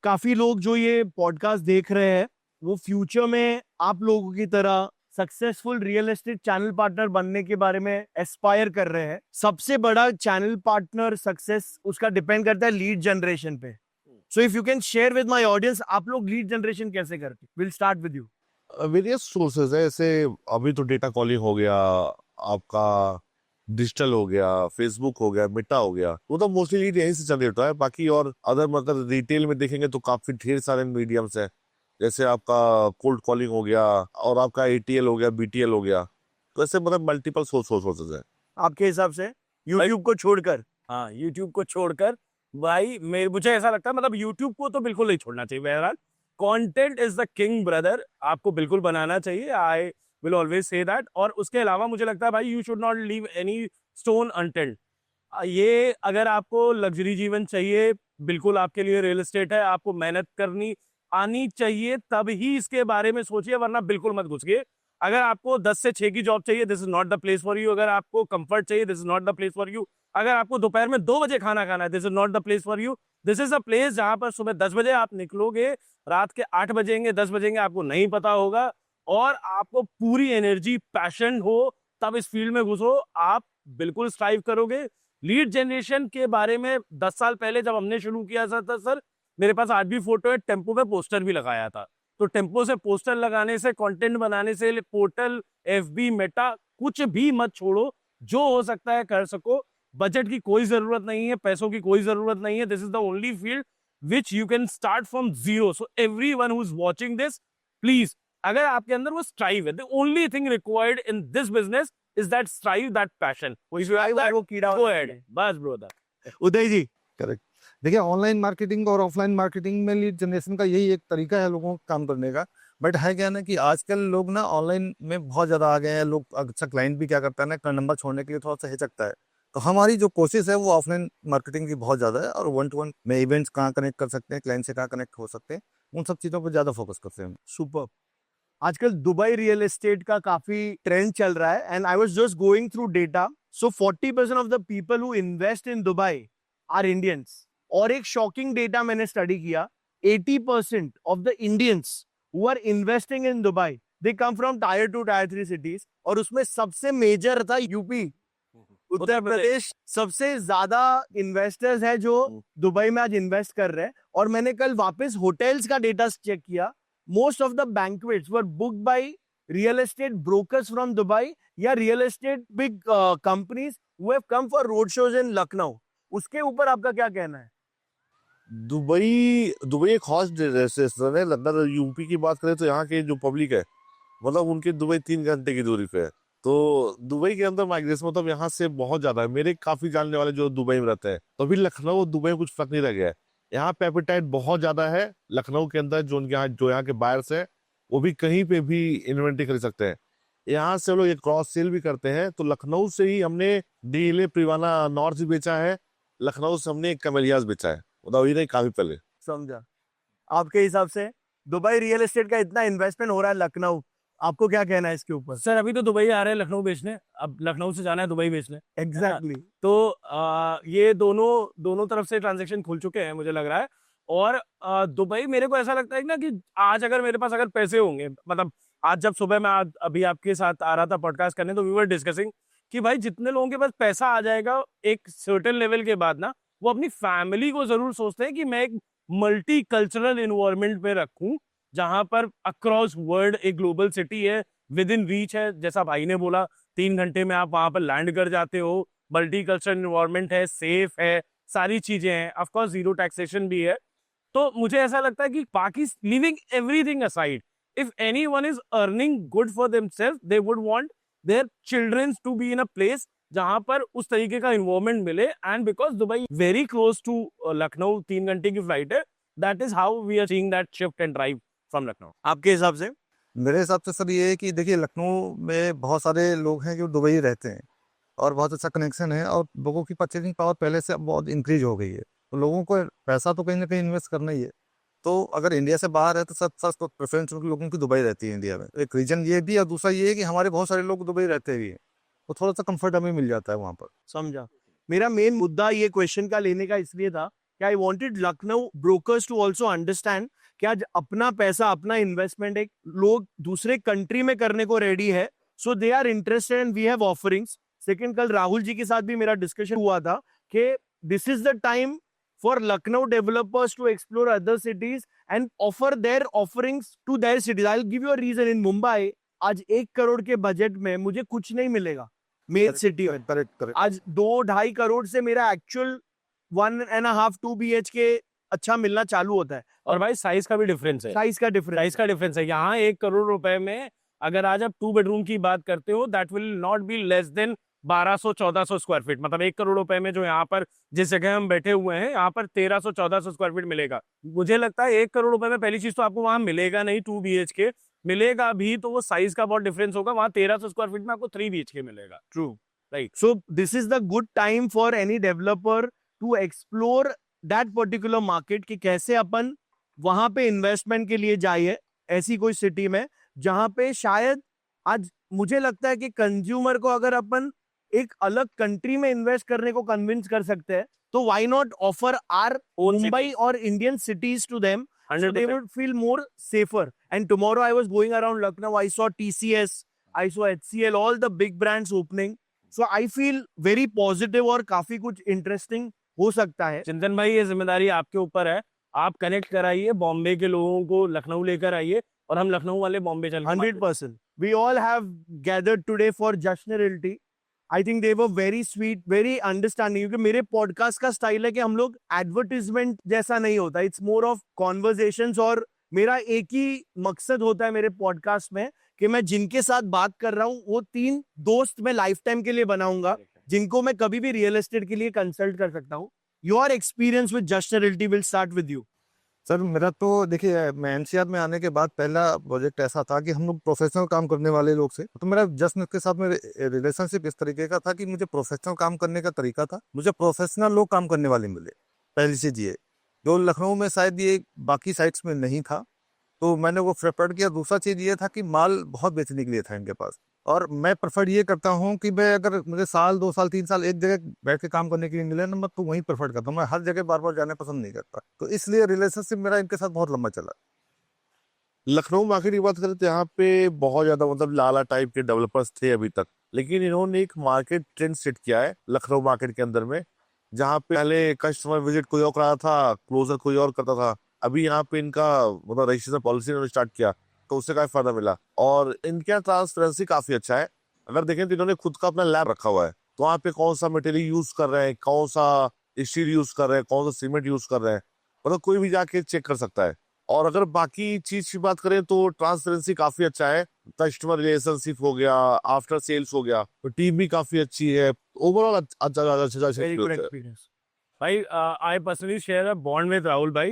काफी लोग जो ये पॉडकास्ट देख रहे हैं वो फ्यूचर में आप लोगों की तरह successful real estate channel partner बनने के बारे में एस्पायर कर रहे हैं. सबसे बड़ा चैनल पार्टनर सक्सेस उसका डिपेंड करता है लीड जनरेशन पे. So if you can share with my audience, आप लोग लीड जनरेशन कैसे करते? Will start with you. Various sources है. जैसे अभी तो डेटा कॉलिंग हो गया, आपका डिजिटल हो गया, फेसबुक हो गया, मेटा हो गया, वो तो मोस्टली लीड यहीं से जनरेट होता है. बाकी और अदर मतलब रिटेल में देखेंगे तो काफी ढेर सारे मीडियम्स है. जैसे आपका कोल्ड कॉलिंग हो गया और आपका ATL हो गया, BTL हो गया. तो ऐसे मतलब मल्टीपल सोर्सेज है. आपके हिसाब से यूट्यूब को छोड़कर? हाँ, यूट्यूब को छोड़कर भाई मुझे ऐसा लगता है, मतलब यूट्यूब को तो बिल्कुल नहीं छोड़ना चाहिए. बहरहाल content is the king brother, आपको बिल्कुल बनाना चाहिए. Will always say that. और उसके अलावा मुझे लगता है भाई you should not leave any stone unturned. ये अगर आपको लग्जरी जीवन चाहिए, बिल्कुल आपके लिए रियल एस्टेट है। आपको मेहनत करनी आनी चाहिए तब ही इसके बारे में सोचिए, वरना बिल्कुल मत घुसिए। अगर आपको 10 से 6 की जॉब चाहिए, this is not the place for you. अगर आपको कंफर्ट चाहिए, this is not the place for you. अगर आपको दोपहर में 2 बजे खाना खाना है, this is not the place for you. This is a place जहां पर सुबह 10 बजे आप निकलोगे, रात के 8 बजेंगे 10 बजेंगे आपको नहीं पता होगा, और आपको पूरी एनर्जी पैशन हो, तब इस फील्ड में घुसो। आप बिल्कुल स्ट्राइव करोगे। लीड जनरेशन के बारे में 10 साल पहले जब हमने शुरू किया था सर, मेरे पास आज भी फोटो है, टेम्पो पे पोस्टर भी लगाया था। तो टेम्पो से पोस्टर लगाने से, कंटेंट बनाने से, पोर्टल, एफबी, मेटा, कुछ भी मत छोड़ो। जो हो सकता है कर सको। बजट की कोई जरूरत नहीं है, पैसों की कोई जरूरत नहीं है। This is the only field which you can start from zero. So everyone who is watching this, please, अगर आपके अंदर वो स्ट्राइव है, the only thing required in this business is that strive, that passion. वो कीड़ा Go ahead. बस brother. उदय जी, correct. देखिए, online marketing और ऑफलाइन मार्केटिंग में लीड जनरेशन का यही एक तरीका है लोगों को काम करने का। बट है क्या ना कि आजकल लोग ना ऑनलाइन में बहुत ज़्यादा आ गए हैं। लोग अच्छा, क्लाइंट भी क्या करता है ना, नंबर छोड़ने के लिए थोड़ा सा हिचकता है। तो हमारी जो कोशिश है वो ऑफलाइन मार्केटिंग की बहुत ज़्यादा है, और 1-to-1 में इवेंट्स कहाँ कनेक्ट कर सकते हैं, क्लाइंट से कहाँ कनेक्ट हो सकते हैं, उन सब चीज़ों पर ज़्यादा फोकस करते हैं हम। सुपर। आजकल दुबई रियल एस्टेट का काफी ट्रेंड चल रहा है, and I was just going through data. So 40% of the people who invest in Dubai are Indians. और एक शॉकिंग डेटा मैंने स्टडी किया, 80% of the Indians who are investing in Dubai, they come from tier 2 tier 3 cities, और उसमें सबसे major था UP, Uttar Pradesh. सबसे ज्यादा इन्वेस्टर्स है जो दुबई में आज इन्वेस्ट कर रहे हैं। और मैंने कल वापस होटल्स का डेटा चेक किया, most of the banquets were booked by real estate brokers from Dubai या real estate big companies who have come for road shows in Lucknow। उसके ऊपर आपका क्या कहना है? दुबई एक हॉट डेस्टिनेशन है। अगर यूपी की बात करें तो यहाँ के जो पब्लिक है, मतलब उनके दुबई 3 घंटे की दूरी पे है। तो दुबई के अंदर माइग्रेशन मतलब यहाँ से बहुत ज्यादा है। मेरे काफी जानने वाले जो दुबई में रहते हैं, तो अभी लखनऊ दुबई में कुछ फर्क नहीं रह गया है। यहाँ पे एपेटाइट बहुत ज्यादा है लखनऊ के अंदर। जो यहाँ के बायर्स हैं, वो भी कहीं पे भी इन्वेंट्री खरीद सकते हैं। यहाँ से लोग ये क्रॉस सेल भी करते हैं। तो लखनऊ से ही हमने डीले प्रिवाना नॉर्थ भी बेचा है, लखनऊ से हमने कमेलियास बेचा है, मतलब ये नहीं काफी पहले। समझा। आपके हिसाब से दुबई रियल एस्टेट का इतना इन्वेस्टमेंट हो रहा है लखनऊ, आपको क्या कहना है इसके ऊपर? सर अभी तो दुबई आ रहे हैं लखनऊ बेचने, अब लखनऊ से जाना है दुबई बेचने। एग्जैक्टली। तो ये दोनों तरफ से ट्रांजैक्शन खुल चुके हैं मुझे लग रहा है। और दुबई, मेरे को ऐसा लगता है ना कि आज अगर मेरे पास अगर पैसे होंगे, मतलब आज जब सुबह मैं अभी आपके साथ आ रहा था पॉडकास्ट करने, तो वी वर डिस्कसिंग कि भाई जितने लोगों के पास पैसा आ जाएगा एक सर्टेन लेवल के बाद ना, वो अपनी फैमिली को जरूर सोचते हैं कि मैं एक मल्टी कल्चरल इन्वायरमेंट में रखूं, जहां पर अक्रॉस वर्ल्ड एक ग्लोबल सिटी है, विद इन रीच है। जैसा भाई ने बोला, 3 घंटे में आप वहां पर लैंड कर जाते हो, मल्टी कल्चरल इन्वायरमेंट है, सेफ है, सारी चीजें हैं, ऑफ कोर्स जीरो टैक्सेशन भी है। तो मुझे ऐसा लगता है कि बाकी living everything aside, if anyone is earning good for themselves, they would want their children to be in a place जहां पर उस तरीके का इन्वायरमेंट मिले। And because Dubai very close to Lucknow, 3 घंटे की फ्लाइट है, that is how we are seeing that shift and drive from Lucknow. आपके हिसाब से? मेरे हिसाब से सर ये है कि देखिए, लखनऊ में बहुत सारे लोग हैं जो दुबई रहते हैं, और बहुत अच्छा कनेक्शन है, और लोगों की परचेजिंग पावर पहले से अब बहुत इंक्रीज हो गई है। तो लोगों को पैसा तो कहीं ना कहीं इन्वेस्ट करना ही है। तो अगर इंडिया से बाहर है तो सच तो प्रेफरेंस लोगों की दुबई रहती है इंडिया में। एक रीजन ये भी, और दूसरा ये है कि हमारे बहुत सारे लोग दुबई रहते भी हैं, तो थोड़ा सा कंफर्ट हमें मिल जाता है वहाँ पर। समझा। मेरा मेन मुद्दा ये क्वेश्चन का लेने का इसलिए था कि I wanted Lucknow brokers to also understand कि आज अपना पैसा, अपना इन्वेस्टमेंट एक लोग दूसरे कंट्री में करने को रेडी है, so they are interested and we have offerings. Second, कल राहुल जी के साथ भी मेरा डिस्कशन हुआ था कि this is the time for Lucknow developers to explore other cities and offer their offerings to their cities. I will give you a reason. In Mumbai आज 1 करोड़ के बजट में मुझे कुछ नहीं मिलेगा मेन सिटी में। करेक्ट। आज 2-2.5 करोड़ से मेरा एक्चुअल 1.5-2 BHK अच्छा मिलना चालू होता है। और भाई साइज का भी डिफरेंस है, साइज का डिफरेंस है। यहाँ 1 करोड़ रुपए में अगर आज आप 2 बेडरूम की बात करते हो, that will not be less than 1200-1400 square feet. मतलब 1 करोड़ रुपए में जो यहाँ पर जिस जगह हम बैठे हुए हैं, यहाँ पर 1300-1400 स्क्वायर फीट मिलेगा। मुझे लगता है 1 करोड़ रुपए में पहली चीज तो आपको वहां मिलेगा नहीं 2 BHK, मिलेगा भी तो वो साइज का बहुत डिफरेंस होगा, वहां 1300 स्क्वायर फीट में आपको 3 BHK मिलेगा। True. Right. So this is the good time for any developer to explore that particular market कि कैसे अपन वहां पे इन्वेस्टमेंट के लिए जाइए ऐसी कोई सिटी में जहां पे शायद आज मुझे लगता है कि कंज्यूमर को अगर अपन एक अलग कंट्री में इन्वेस्ट करने को कन्विंस कर सकते हैं तो why not offer our Mumbai और Indian cities to them so they 100%. would feel more safer. And tomorrow I was going around Lucknow, I saw TCS, I saw HCL, all the big brands opening. So I feel very positive और काफी कुछ interesting हो सकता है। चिंतन भाई ये जिम्मेदारी आपके ऊपर है, आप कनेक्ट कराइए बॉम्बे के लोगों को, लखनऊ लेकर आइए और हम लखनऊ वाले बॉम्बे चल 100%. We all have gathered today for Jashn Realty. I think they were very sweet, very understanding. क्योंकि मेरे पॉडकास्ट का स्टाइल है कि हम लोग एडवर्टिजमेंट जैसा नहीं होता, इट्स मोर ऑफ कॉन्वर्जेशंस। और मेरा एक ही मकसद होता है मेरे पॉडकास्ट में कि मैं जिनके साथ बात कर रहा हूँ वो 3 दोस्त मैं लाइफ टाइम के लिए बनाऊंगा, जिनको मैं कभी भी रियल एस्टेट के लिए कंसल्ट कर सकता हूँ। योर एक्सपीरियंस विद जश्न realty will start with you. Sir मेरा तो देखिए, मैं एनसीआर में आने के बाद पहला प्रोजेक्ट ऐसा था कि हम लोग प्रोफेशनल काम करने वाले लोग से, तो मेरा जस्ट के साथ में रिलेशनशिप इस तरीके का था कि मुझे प्रोफेशनल काम करने का तरीका था, मुझे प्रोफेशनल लोग काम करने वाले मिले। पहली चीज ये जो लखनऊ में शायद ये बाकी साइट्स में नहीं था, तो मैंने वो प्रेफर किया। दूसरा चीज ये था कि माल बहुत बेचने के लिए था इनके पास, और मैं प्रेफर ये करता हूँ कि मैं अगर मुझे साल 2 साल 3 साल एक जगह बैठ के काम करने के लिए मिले ना, मैं तो वहीं प्रेफर करता हूँ। मैं हर जगह बार बार जाने पसंद नहीं करता, तो इसलिए रिलेशनशिप मेरा इनके साथ बहुत लंबा चला। लखनऊ मार्केट की बात करें तो यहाँ पे बहुत ज्यादा मतलब लाला टाइप के डेवलपर्स थे अभी तक, लेकिन इन्होंने एक मार्केट ट्रेंड सेट किया है लखनऊ मार्केट के अंदर में, जहाँ पे पहले कस्टमर विजिट कोई और करा था, क्लोजर कोई और करता था। अभी यहाँ पे इनका मतलब रजिस्ट्रेशन पॉलिसी इन्होंने स्टार्ट किया, तो उससे काफी फायदा मिला। और इनके यहाँ ट्रांसपेरेंसी काफी अच्छा है। अगर देखें तो इन्होंने खुद का अपना लैब रखा हुआ है, तो वहाँ पे कौन सा मटेरियल यूज कर रहे हैं, कौन सा स्टील यूज कर रहे हैं, कौन सा सीमेंट यूज कर रहे हैं, मतलब कोई भी जाके चेक कर सकता है। और अगर बाकी चीज की बात करें तो ट्रांसपेरेंसी काफी अच्छा है, कस्टमर रिलेशनशिप हो गया, आफ्टर सेल्स हो गया, तो टीम भी काफी अच्छी है। ओवरऑल अच्छा वेरी गुड अच्छा एक्सपीरियंस। भाई I personally share a bond with Rahul bhai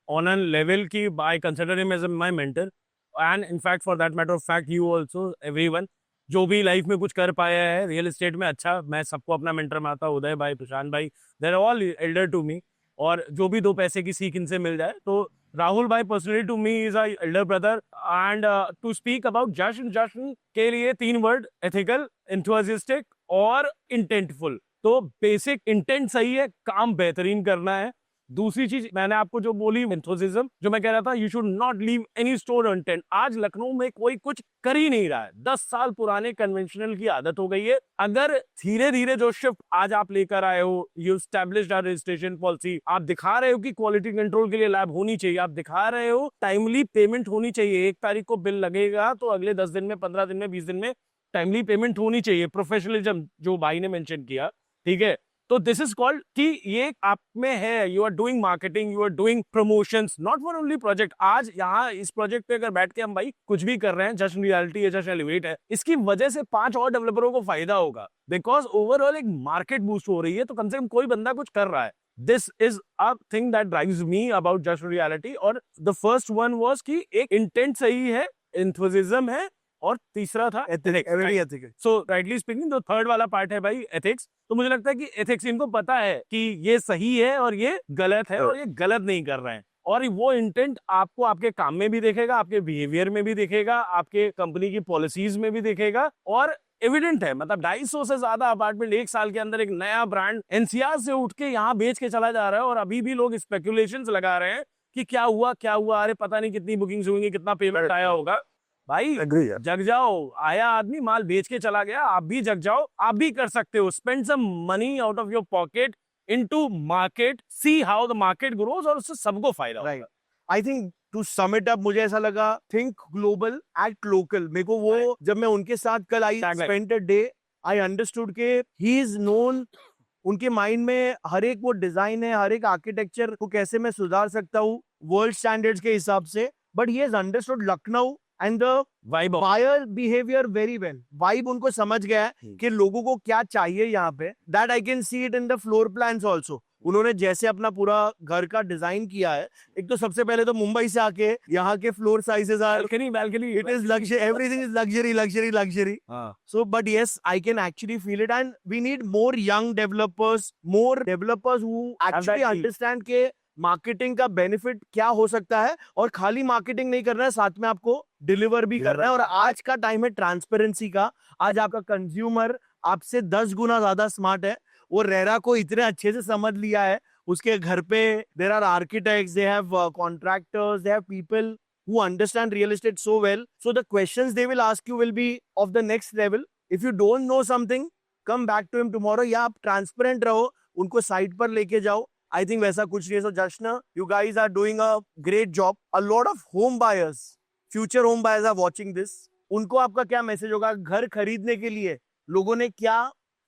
on a level ki I consider him as my mentor, and in fact for that matter of fact you also, everyone जो भी life में कुछ कर पाया है real estate में, अच्छा मैं सबको अपना मेंटर मानता हूँ। उदय भाई, प्रशांत भाई, they are all elder to me, और जो भी 2 पैसे की सीख इनसे मिल जाए, तो राहुल भाई personally to me is a elder brother. And to speak about जश्न के लिए 3 वर्ड: एथिकल, एंथुसियास्टिक और इंटेंटफुल। तो बेसिक इंटेंट सही है, काम बेहतरीन करना है। दूसरी चीज मैंने आपको जो बोली एंथुसिज्म, जो मैं कह रहा था, you should not leave any stone unturned. आज लखनऊ में कोई कुछ कर ही नहीं रहा है, 10 साल पुराने कन्वेंशनल की आदत हो गई है। अगर धीरे धीरे जो शिफ्ट आज आप लेकर आए हो, you established our registration policy, आप दिखा रहे हो कि क्वालिटी कंट्रोल के लिए लैब होनी चाहिए, आप दिखा रहे हो टाइमली पेमेंट होनी चाहिए, 1 तारीख को बिल लगेगा तो अगले 10 दिन में, 15 दिन में, 20 दिन में टाइमली पेमेंट होनी चाहिए, प्रोफेशनलिज्म जो भाई ने मेंशन किया, ठीक है। तो दिस इज कॉल्ड कि ये आप में है, you are doing marketing, you are doing promotions, not for only project. आज यहाँ इस प्रोजेक्ट पे अगर बैठ के हम भाई कुछ भी कर रहे हैं, जश्न रियल्टी है, जश्न एलिवेट है, इसकी वजह से 5 और डेवलपरों को फायदा होगा, बिकॉज ओवरऑल एक मार्केट बूस्ट हो रही है, तो कम से कम कोई बंदा कुछ कर रहा है। This is a thing that drives me about जश्न रियल्टी। और द फर्स्ट वन वाज कि एक इंटेंट सही है, एंथुसिज्म है, और तीसरा था एथिक्स। सो राइटली स्पीकिंग जो थर्ड वाला पार्ट है भाई एथिक्स, तो मुझे लगता है कि एथिक्स इनको पता है कि ये सही है और ये गलत है, और ये गलत नहीं कर रहे हैं। और वो इंटेंट आपको आपके काम में भी दिखेगा, आपके बिहेवियर में भी दिखेगा, आपके कंपनी की पॉलिसीज में भी दिखेगा, और एविडेंट है। मतलब 250 से ज्यादा अपार्टमेंट 1 साल के अंदर एक नया ब्रांड एनसीआर से उठ के यहाँ बेच के चला जा रहा है, और अभी भी लोग स्पेकुलेशंस लगा रहे हैं कि क्या हुआ, अरे पता नहीं कितनी बुकिंग्स होंगी, कितना पेमेंट आया होगा। भाई जग जाओ, आया आदमी माल बेच के चला गया, आप भी जग जाओ, आप भी कर सकते हो। Spend some money out of your pocket into market, see how the market grows, और उससे सबको फायदा होगा। I think to sum it up, मुझे ऐसा लगा, थिंक ग्लोबल एक्ट लोकल। मेरे को वो जब मैं उनके साथ कल I spent a day, I understood के ही इज नोन, उनके माइंड में हर एक वो डिजाइन है, हर एक आर्किटेक्चर को कैसे मैं सुधार सकता हूँ वर्ल्ड स्टैंडर्ड्स के हिसाब से, but he has understood Lucknow and the buyer behavior very well. Vibe उनको समझ गया है कि लोगों को क्या चाहिए यहाँ पे. That I can see it in the floor plans also. उन्होंने जैसे अपना पूरा घर का डिजाइन किया है, एक तो सबसे पहले तो मुंबई से आके यहाँ के floor sizes are, balcony it is luxury, everything is luxury. हाँ So, but yes, I can actually feel it, and we need more young developers who actually that understand के मार्केटिंग का बेनिफिट क्या हो सकता है, और खाली मार्केटिंग नहीं करना है, साथ में आपको डिलीवर भी करना है। और आज का टाइम है ट्रांसपेरेंसी का। आज आपका कंज्यूमर आपसे 10 गुना ज्यादा स्मार्ट है। वो रेरा को इतने अच्छे से समझ लिया है, उसके घर पे there are architects, they have contractors, they have people who understand real estate so well. So the questions they will ask you will be of the next level. If you don't know something, come back to him tomorrow. या आप transparent रहो, उनको site पर लेके जाओ। I think वैसा कुछ नहीं है। So Jashna, you guys are doing a great job. A lot of home buyers, future home buyers are watching this. उनको आपका क्या मैसेज होगा? घर खरीदने के लिए लोगों ने क्या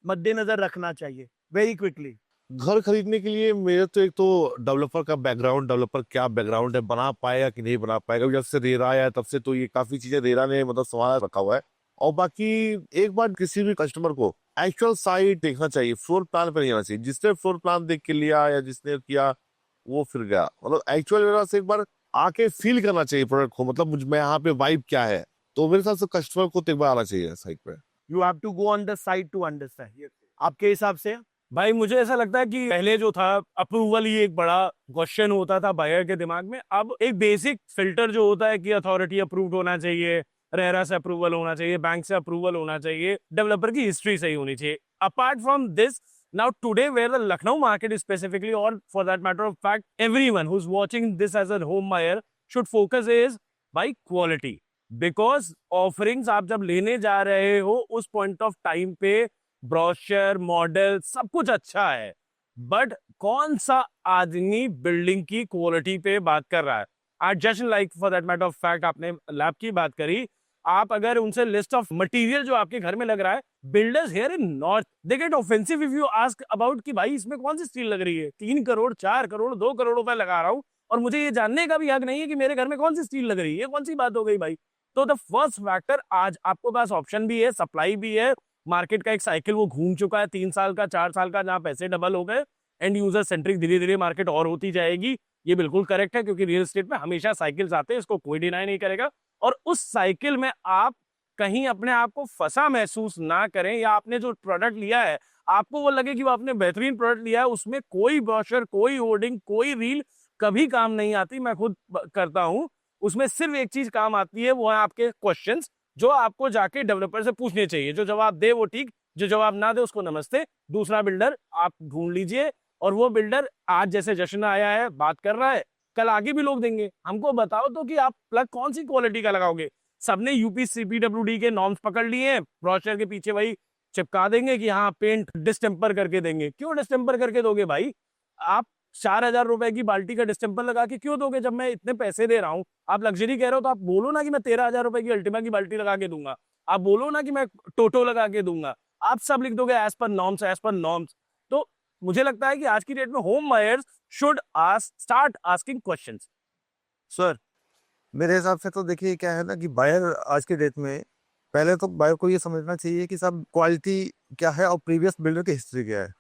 मद्देनजर रखना चाहिए? Very quickly. घर खरीदने के लिए मेरे तो एक तो डेवलपर का बैकग्राउंड, डेवलपर क्या बैकग्राउंड है, बना पाएगा कि नहीं बना पाएगा। जब से रेरा आया है तब से तो ये काफी चीजें रेरा ने मतलब संभाल रखा हुआ है। और बाकी एक बार किसी भी कस्टमर को एक्चुअल साइट देखना चाहिए, फ्लोर प्लान पे नहीं आना चाहिए। जिसने फ्लोर प्लान देख के लिया या जिसने किया वो फिर गया, मतलब एक्चुअल मेरा से एक बार आके फील करना चाहिए प्रोडक्ट को, मतलब मुझ में यहाँ पे वाइब क्या है। तो मेरे हिसाब से कस्टमर को तो एक बार आना चाहिए साइट पे। You have to go on the site to understand. आपके हिसाब से? भाई मुझे ऐसा लगता है कि पहले जो था अप्रूवल ही एक बड़ा क्वेश्चन होता था बायर के दिमाग में। अब एक बेसिक फिल्टर जो होता है कि अथॉरिटी अप्रूव्ड होना चाहिए, रेरा से अप्रूवल होना चाहिए, बैंक से अप्रूवल होना चाहिए, डेवलपर की हिस्ट्री सही होनी चाहिए। Apart from this, now today where the Lucknow market is specifically, or for that matter of fact everyone who's watching this as a home buyer should focus is by quality, because offerings आप जब लेने जा रहे हो उस point of time पे brochure, model सब कुछ अच्छा है, बट कौन सा आदमी बिल्डिंग की क्वालिटी पे बात कर रहा है। I just like for that matter of fact, आपने लैब की बात करी, आप अगर उनसे लिस्ट ऑफ मटेरियल जो आपके घर में लग रहा है, builders here in north they get offensive if you ask about कि भाई इसमें कौन सी स्टील लग रही है। 3 करोड़ 4 करोड़ 2 करोड़ रुपए लगा रहा हूं और मुझे ये जानने का भी हक नहीं है कि मेरे घर में कौन सी स्टील लग रही है। ये कौन सी बात हो गई भाई। तो द फर्स्ट फैक्टर, आज आपको पास ऑप्शन भी है, सप्लाई भी है, मार्केट का एक साइकिल वो घूम चुका है 3 साल का 4 साल का, जहां पैसे डबल हो गए, एंड यूजर सेंट्रिक धीरे धीरे मार्केट और होती जाएगी। ये बिल्कुल करेक्ट है, क्योंकि रियल एस्टेट में हमेशा साइकिल्स आते हैं, इसको कोई डिनाई नहीं करेगा। और उस साइकिल में आप कहीं अपने आप को फंसा महसूस ना करें, या आपने जो प्रोडक्ट लिया है आपको वो लगे कि वो आपने बेहतरीन प्रोडक्ट लिया है, उसमें कोई ब्रोशर, कोई होर्डिंग, कोई रील कभी काम नहीं आती। मैं खुद करता हूं, उसमें सिर्फ एक चीज काम आती है, वो है आपके क्वेश्चंस, जो आपको जाके डेवलपर से पूछने चाहिए। जो जवाब दे वो ठीक, जो जवाब ना दे उसको नमस्ते, दूसरा बिल्डर आप ढूंढ लीजिए। और वो बिल्डर आज जैसे जश्न आया है, बात कर रहा है, कल आगे भी लोग देंगे। हमको बताओ तो कि आप प्लग कौन सी क्वालिटी का लगाओगे। सबने यूपी CPWD के नॉर्म्स पकड़ लिए हैं, ब्रोशर के पीछे वही चिपका देंगे कि हाँ पेंट डिस्टेम्पर करके देंगे। क्यों डिस्टेम्पर करके दोगे भाई? आप 4,000 रुपए की बाल्टी का डिस्टेम्पर लगा के क्यों दोगे जब मैं इतने पैसे दे रहा हूँ? आप लग्जरी कह रहे हो तो आप बोलो ना कि मैं 13,000 रुपए की अल्टीमा की बाल्टी लगा के दूंगा, आप बोलो ना कि मैं टोटो लगा के दूंगा। आप सब लिख दोगे as per norms, as per norms. तो मुझे लगता है कि आज की डेट में home buyers should start asking questions. Sir, मेरे हिसाब से तो देखिए क्या है ना कि बायर आज के डेट में, पहले तो बायर को ये समझना चाहिए कि सब क्वालिटी क्या है और प्रीवियस बिल्डर की हिस्ट्री क्या है,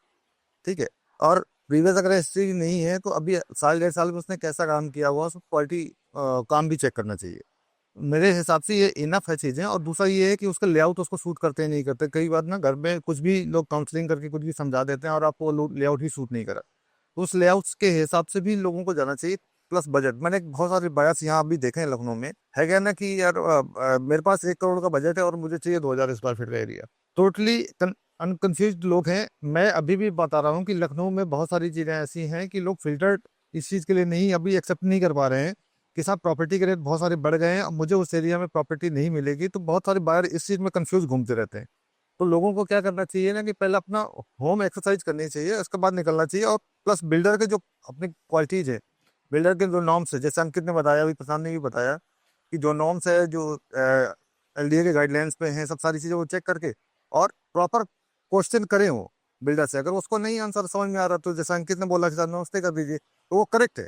ठीक है। और प्रीवियस अगर हिस्ट्री नहीं है तो अभी साल 1.5 साल में उसने कैसा काम किया हुआ, उसको क्वालिटी काम भी चेक करना चाहिए। मेरे हिसाब से ये इनफ है चीज़ें। और दूसरा ये है कि उसका लेआउट उसको सूट करते हैं नहीं करते। कई बार ना घर में कुछ भी लोग काउंसलिंग करके कुछ भी समझा देते हैं और आपको लेआउट ही सूट नहीं करा, तो उस लेआउट्स के हिसाब से भी लोगों को जाना चाहिए। प्लस बजट, मैंने बहुत सारे बायर्स यहाँ अभी देखे हैं लखनऊ में, है क्या ना कि यार मेरे पास 1 करोड़ का बजट है और मुझे चाहिए 2,000 स्क्वायर फीट का एरिया। टोटली अनकन्फ्यूज्ड लोग हैं। मैं अभी भी बता रहा हूँ कि लखनऊ में बहुत सारी चीज़ें ऐसी हैं कि लोग फिल्टर्ड इस चीज़ के लिए नहीं अभी एक्सेप्ट नहीं कर पा रहे हैं कि साहब प्रॉपर्टी के रेट बहुत सारे बढ़ गए हैं, अब मुझे उस एरिया में प्रॉपर्टी नहीं मिलेगी। तो बहुत सारे बायर इस चीज़ में कंफ्यूज घूमते रहते हैं। तो लोगों को क्या करना चाहिए ना कि पहले अपना होम एक्सरसाइज करनी चाहिए, उसके बाद निकलना चाहिए। और प्लस बिल्डर के जो अपनी क्वालिटीज़ है, बिल्डर के जो नॉर्म्स है, जैसे अंकित ने बताया, अभी प्रशांत ने भी बताया कि जो नॉर्म्स है, जो LDA के गाइडलाइंस पे हैं, सब सारी चीज़ें वो चेक करके और प्रॉपर क्वेश्चन करें वो बिल्डर से। अगर उसको नहीं आंसर समझ में आ रहा तो जैसे अंकित ने बोला कि सर नमस्ते कर दीजिए, तो वो करेक्ट है,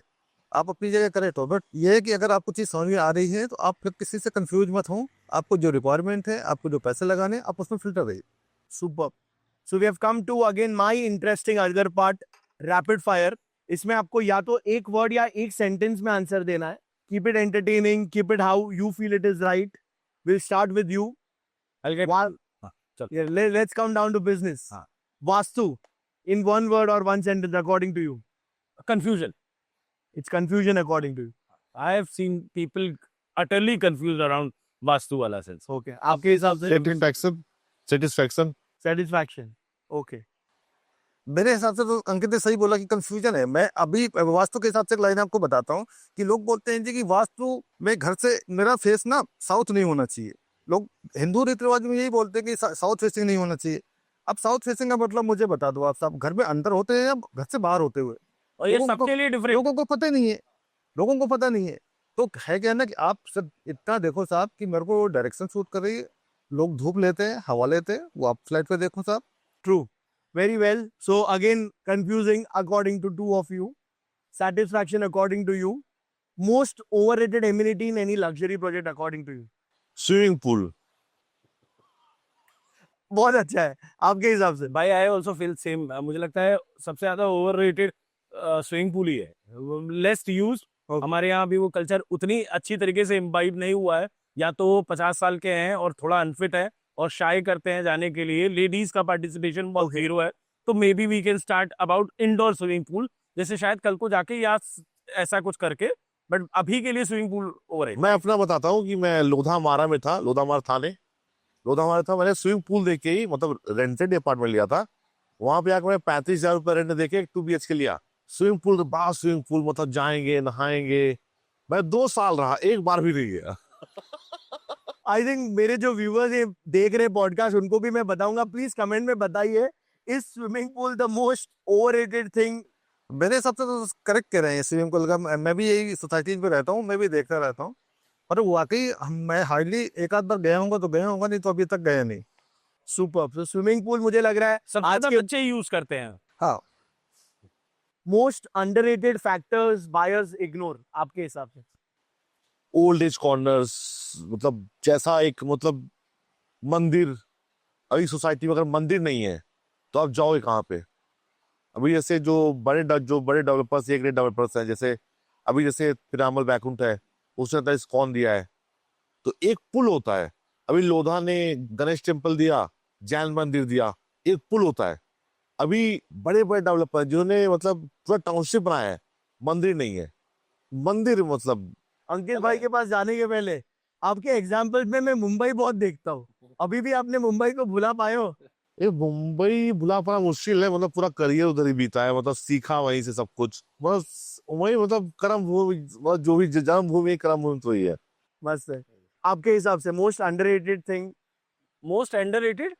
आप अपनी जगह करेक्ट हो। बट ये है कि अगर आपको चीज़ समझ में आ रही है तो आप फिर किसी से कंफ्यूज मत हो। आपको जो रिक्वायरमेंट है, आपको जो पैसे लगाने, आप उसमें फिल्टर रहिए। superb. So we have come to again my interesting other part. Rapid fire. इसमें आपको या तो एक वर्ड या एक सेंटेंस में आंसर देना है। Keep it entertaining, keep it how you feel it is right. Will start with you. I'll get Let's count down to business. हाँ. Vastu, in one word or one sentence, according to you. confusion. It's confusion according to you. I have seen people utterly confused around Vastu wala sense. Okay. आपके हिसाब से Satisfaction. satisfaction. Okay. मेरे हिसाब से तो अंकित ने सही बोला कि कंफ्यूजन है। मैं अभी वास्तु के हिसाब से एक लाइन आपको बताता हूँ कि लोग बोलते हैं जी कि वास्तु में घर से मेरा फेस ना साउथ नहीं होना चाहिए। लोग हिंदू रीति रिवाज में यही बोलते हैं कि साउथ फेसिंग नहीं होना चाहिए। अब साउथ फेसिंग का मतलब मुझे बता दो आप साहब, घर में अंदर होते हैं या घर से बाहर होते हुए? और ये लोगों को- सबके लिए डिफरेंट। लोगों को पता ही नहीं है, लोगों को पता नहीं है। तो है क्या ना कि आप सब इतना देखो साहब कि मेरे को डायरेक्शन शूट कर रही है, लोग धूप लेते हैं, हवा लेते हैं, वो आप फ्लाइट पे देखो साहब। True. Very well. So again, confusing according to two of you. Satisfaction according to you. Most overrated amenity in any luxury project according to you. Swimming pool. बहुत अच्छा है आपके हिसाब से। भाई आई ऑल्सो फील सेम। मुझे लगता है सबसे ज्यादा ओवररेटेड स्विमिंग पूल ही है, लेस्ट यूज। हमारे यहाँ भी वो कल्चर उतनी अच्छी तरीके से इम्बाइब नहीं हुआ है, या तो वो 50 साल के हैं और थोड़ा अनफिट है और शाय करते हैं जाने के लिए। लेडीज का पार्टिसिपेशन बहुत जीरो है। तो maybe we can start about indoor swimming pool, जैसे शायद कल को जाके या ऐसा कुछ करके, बट अभी के लिए स्विमिंग पूल ओवर। मैं अपना बताता हूँ कि मैं लोधामारा में था, लोधामारा थाने, लोधामारा था। मैंने स्विमिंग पूल देख के ही मतलब रेंटेड अपार्टमेंट लिया था। वहां पे आकर मैं 35,000 रुपये रेंट देके एक 2 BHK लिया। स्विमिंग पूल, बड़ा स्विमिंग पूल, मतलब जाएंगे नहाएंगे। मैं 2 साल रहा, एक बार भी नहीं गया। आई थिंक मेरे जो व्यूअर्स ये देख रहे पॉडकास्ट उनको भी मैं बताऊंगा, प्लीज कमेंट में बताइए, is swimming pool the most overrated thing? मेरे हिसाब से तो करेक्ट कह रहे हैं स्विमिंग पूल का। मैं भी यही सोसाइटी में रहता हूँ, मैं भी देखता रहता हूँ, और वाकई मैं हार्डली एक आध बार गया हूँगा तो गया होगा, नहीं तो अभी तक गया नहीं। सुपर। तो स्विमिंग पूल मुझे लग रहा है सब आज ज्यादा के बच्चे यूज करते हैं। हाँ, most underrated factors buyers ignore आपके हिसाब से? ओल्ड एज कॉर्नर्स, मतलब जैसा एक मतलब मंदिर, अभी सोसाइटी में अगर मंदिर नहीं है तो आप जाओगे कहाँ पे? अभी जैसे जो बड़े डेवलपर्स, एक डेवलपर्स हैं, जैसे अभी जैसे पिरामल बैकुंठ है, उसने तो इस्कॉन दिया है, तो एक पुल होता है। अभी लोधा ने गणेश टेम्पल दिया, जैन मंदिर दिया, एक पुल होता है। अभी बड़े बड़े डेवलपर जिन्होंने मतलब पूरा टाउनशिप बनाया है, मंदिर नहीं है। मंदिर मतलब अंकित भाई के पास जाने के पहले आपके एग्जाम्पल में मैं मुंबई बहुत देखता हूँ, अभी भी आपने मुंबई को भुला पाए हो? ये मुंबई भुला पाना मुश्किल है, मतलब पूरा करियर उधर ही बीता है, मतलब सीखा वहीं से सब कुछ, बस वही मतलब कर्म भूमि, जो भी जन्म भूमि कर्म भूमि तो ही है। बस है। आपके हिसाब से most underrated thing? Most underrated,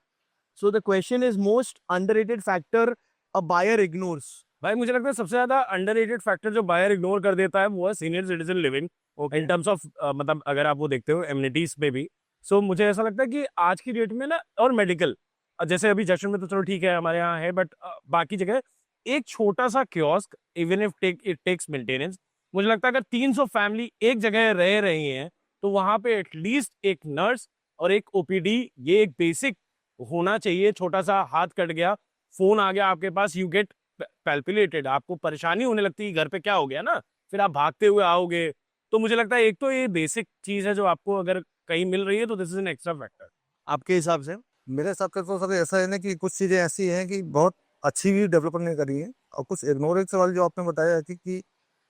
so the question is most underrated factor a buyer ignores. भाई मुझे लगता है सबसे ज्यादा अंडररेटेड फैक्टर जो बायर इग्नोर कर देता है वो है senior citizen living, in terms of मतलब अगर आप वो देखते हो एमिनिटीज पे भी। सो मुझे ऐसा लगता है कि आज की डेट में ना, और मेडिकल, जैसे अभी जश्न में तो चलो ठीक है हमारे यहाँ है, बट बाकी जगह एक छोटा सा kiosk, even if it takes maintenance, मुझे लगता है अगर 300 फैमिली एक जगह रह रही हैं तो वहां पे एटलीस्ट एक नर्स और एक ओपीडी, ये एक बेसिक होना चाहिए। छोटा सा हाथ कट गया, फोन आ गया आपके पास, यू गेट पैल्पिलेटेड, आपको परेशानी होने लगती है घर पे क्या हो गया ना, फिर आप भागते हुए आओगे। तो मुझे लगता है एक तो ये बेसिक चीज है जो आपको अगर कहीं मिल रही है तो this is an extra factor. आपके हिसाब से? मेरे हिसाब से तो सर ऐसा है ना कि कुछ चीज़ें ऐसी हैं कि बहुत अच्छी भी डेवलपर ने करी है, और कुछ इग्नोरेंस वाली जो आपने बताया कि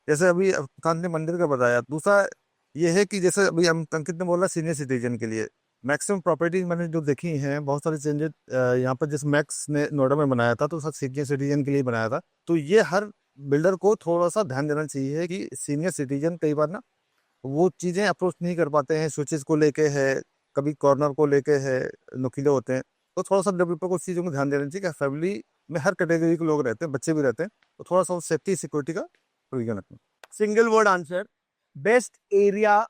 जैसे अभी कांत ने मंदिर का बताया। दूसरा ये है कि जैसे अभी हम अंकित ने बोला सीनियर सिटीजन के लिए मैक्सिमम प्रॉपर्टी मैंने जो देखी हैं, बहुत सारे चेंजेस यहाँ पर जैसे मैक्स ने नोएडा में बनाया था तो सब सीनियर सिटीजन के लिए बनाया था। तो ये हर बिल्डर को थोड़ा सा ध्यान देना चाहिए कि सीनियर सिटीजन कई बार ना वो चीज़ें अप्रोच नहीं कर पाते हैं, स्विचेस को लेके है, कभी कॉर्नर को लेके है, नुकीले होते हैं। तो थोड़ा सा डेवलपर को उस चीज़ों को ध्यान देना चाहिए कि फैमिली में हर कैटेगरी के लोग रहते हैं, बच्चे भी रहते हैं, तो थोड़ा सा सेफ्टी सिक्योरिटी का प्रोविजन रखना। Single word answer, best area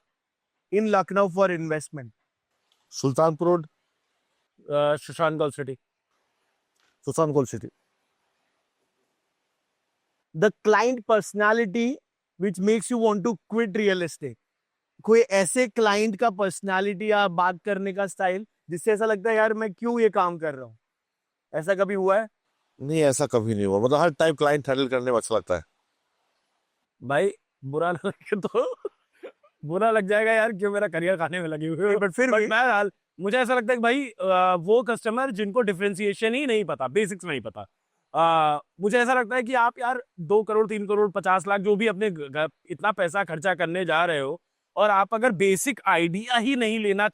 in Lucknow for investment? Sultanpur Road, Sushant Golf City. Sushant Golf City. The client personality which makes you want to quit real estate? कोई ऐसे क्लाइंट का पर्सनालिटी या बात करने का स्टाइल जिससे ऐसा लगता है यार मैं क्यों ये काम कर रहा हूँ, ऐसा कभी हुआ है? नहीं, ऐसा कभी नहीं हुआ, मतलब हर टाइम क्लाइंट हैंडल करने में अच्छा लगता है। भाई बुरा ना लगे तो बुरा लग जाएगा यार, क्यों मेरा करियर खाने में लगे हुए हो। बट फिर भी बहरहाल मुझे ऐसा लगता है कि भाई वो कस्टमर जिनको डिफरेंशिएशन ही नहीं पता, बेसिक्स नहीं पता, मुझे ऐसा लगता है कि आप यार 2 करोड़ 3 करोड़ 50 लाख जो भी अपने इतना पैसा खर्चा करने जा रहे हो, और आप अगर बेसिक आइडिया ही नहीं लेना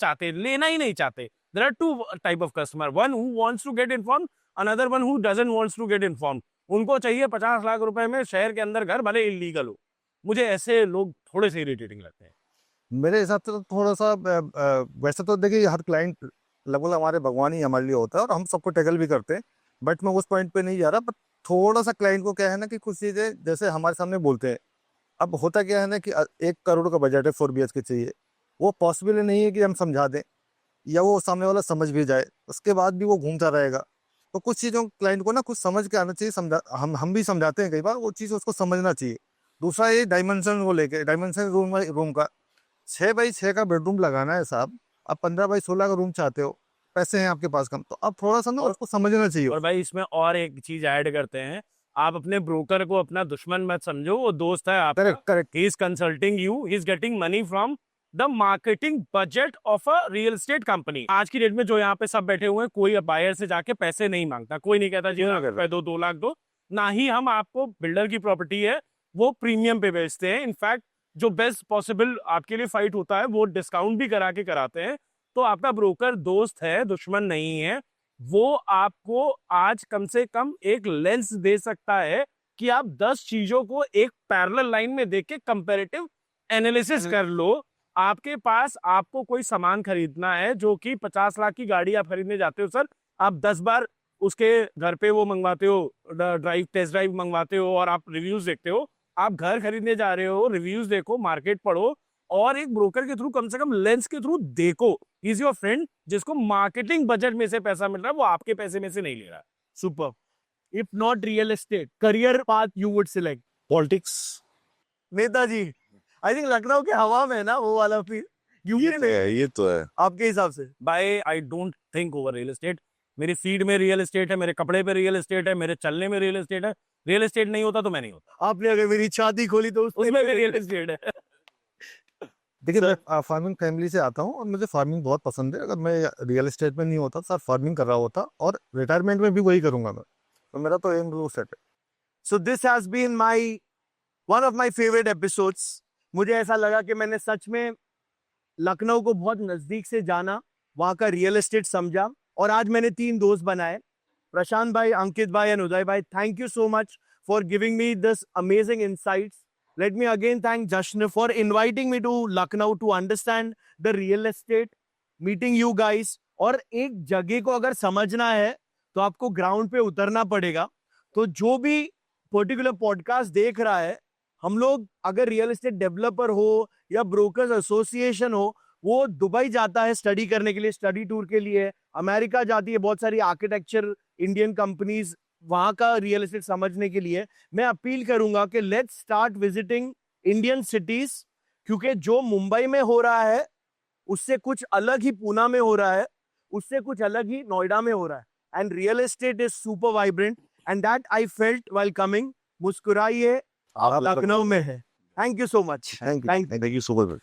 ही नहीं चाहते, there are two type of customer, one who wants to get inform, another one who doesn't wants to get inform. उनको चाहिए 50 लाख रुपए में शहर के अंदर घर, भले इलीगल हो। मुझे ऐसे लोग थोड़े से इरिटेटिंग लगते हैं। मेरे हिसाब से तो थोड़ा सा वैसे तो देखिए हर क्लाइंट लगभग हमारे भगवान ही हमारे लिए होता है और हम सबको टैकल भी करते हैं, बट मैं उस पॉइंट पे नहीं जा रहा। बट थोड़ा सा क्लाइंट को क्या है ना कि कुछ चीज़ें जैसे हमारे सामने बोलते हैं, अब होता क्या है ना कि 1 करोड़ का बजट है 4 BHK चाहिए, वो पॉसिबल नहीं है कि हम समझा दें या वो सामने वाला समझ भी जाए, उसके बाद भी वो घूमता रहेगा। तो कुछ चीज़ों क्लाइंट को ना कुछ समझ के आना चाहिए, समझा हम भी समझाते हैं कई बार, वो चीज़ उसको समझना चाहिए। दूसरा ये डायमेंशन को लेके, डायमेंशन रूम का 6x6 का बेडरूम लगाना है साहब, आप 15x16 का रूम चाहते हो, पैसे हैं आपके पास कम, तो अब थोड़ा सा ना उसको समझना चाहिए। और भाई इसमें और एक चीज ऐड करते हैं, आप अपने ब्रोकर को अपना दुश्मन मत समझो, वो दोस्त है आपका। Correct correct. He is consulting you, he is getting money from the marketing budget of a real estate company. आज की डेट में जो यहाँ पे सब बैठे हुए हैं, कोई बायर से जाके पैसे नहीं मांगता, कोई नहीं कहता जी रुपए दो 2 लाख दो, ना ही हम आपको बिल्डर की प्रॉपर्टी है वो प्रीमियम पे बेचते हैं। इनफैक्ट जो बेस्ट पॉसिबल आपके लिए फाइट होता है वो डिस्काउंट भी करा के कराते हैं। तो आपका ब्रोकर दोस्त है, दुश्मन नहीं है। वो आपको आज कम से कम एक लेंस दे सकता है कि आप 10 चीजों को एक पैरेलल लाइन में देख के कंपैरेटिव एनालिसिस कर लो। आपके पास आपको कोई सामान खरीदना है जो कि 50 लाख की गाड़ी आप खरीदने जाते हो सर, आप 10 बार उसके घर पे वो मंगवाते हो, टेस्ट ड्राइव मंगवाते हो और आप रिव्यूज देखते हो। आप घर खरीदने जा रहे हो, रिव्यूज देखो, मार्केट पढ़ो, और एक ब्रोकर के थ्रू कम से कम लेंस के थ्रू देखो। इज योर फ्रेंड जिसको मार्केटिंग बजट में से पैसा मिल रहा है, वो आपके पैसे में से नहीं ले रहा है। Super. If not real estate, career path you would select? Politics. Netaji, I think Lucknow के हवा में है ना वो वाला फील, ये तो है। आपके हिसाब से? By I don't think over real estate. मेरी फीड में रियल एस्टेट है, मेरे कपड़े पे रियल एस्टेट है, मेरे चलने में रियल एस्टेट है। रियल एस्टेट नहीं होता तो मैं नहीं होता। आपने अगर मेरी छाती खोली तो उसमें भी रियल एस्टेट है। देखिए मैं फार्मिंग फैमिली से आता हूँ और मुझे फार्मिंग बहुत पसंद है। अगर मैं रियल एस्टेट में नहीं होता सर, फार्मिंग कर रहा होता और रिटायरमेंट में भी वही करूंगा मैं, तो मेरा तो एम बिल्कुल सेट है। So this has been my one of my favourite episodes. मुझे ऐसा लगा कि मैंने सच में लखनऊ को बहुत नजदीक से जाना, वहां का रियल एस्टेट समझा, और आज मैंने 3 दोस्त बनाए, प्रशांत भाई, अंकित भाई एंड उदय भाई। Thank you so much for giving me this amazing insights. Let me again thank Jashn for inviting me to Lucknow to understand the real estate, meeting you guys। और एक जगह को अगर समझना है तो आपको ग्राउंड पे उतरना पड़ेगा। तो जो भी पर्टिकुलर पॉडकास्ट देख रहा है, हम लोग अगर रियल एस्टेट डेवलपर हो या ब्रोकर्स एसोसिएशन हो, वो दुबई जाता है स्टडी करने के लिए, स्टडी टूर के लिए, अमेरिका जाती है बहुत सारी आर्किटेक्चर इंडियन कंपनीज वहां का रियल एस्टेट समझने के लिए। मैं अपील करूंगा कि let's start visiting Indian cities, क्योंकि जो मुंबई में हो रहा है उससे कुछ अलग ही पूना में हो रहा है, उससे कुछ अलग ही नोएडा में हो रहा है। And real estate is super vibrant and that I felt while coming. मुस्कुराइए, लखनऊ में है। Thank you so much. Thank you so much.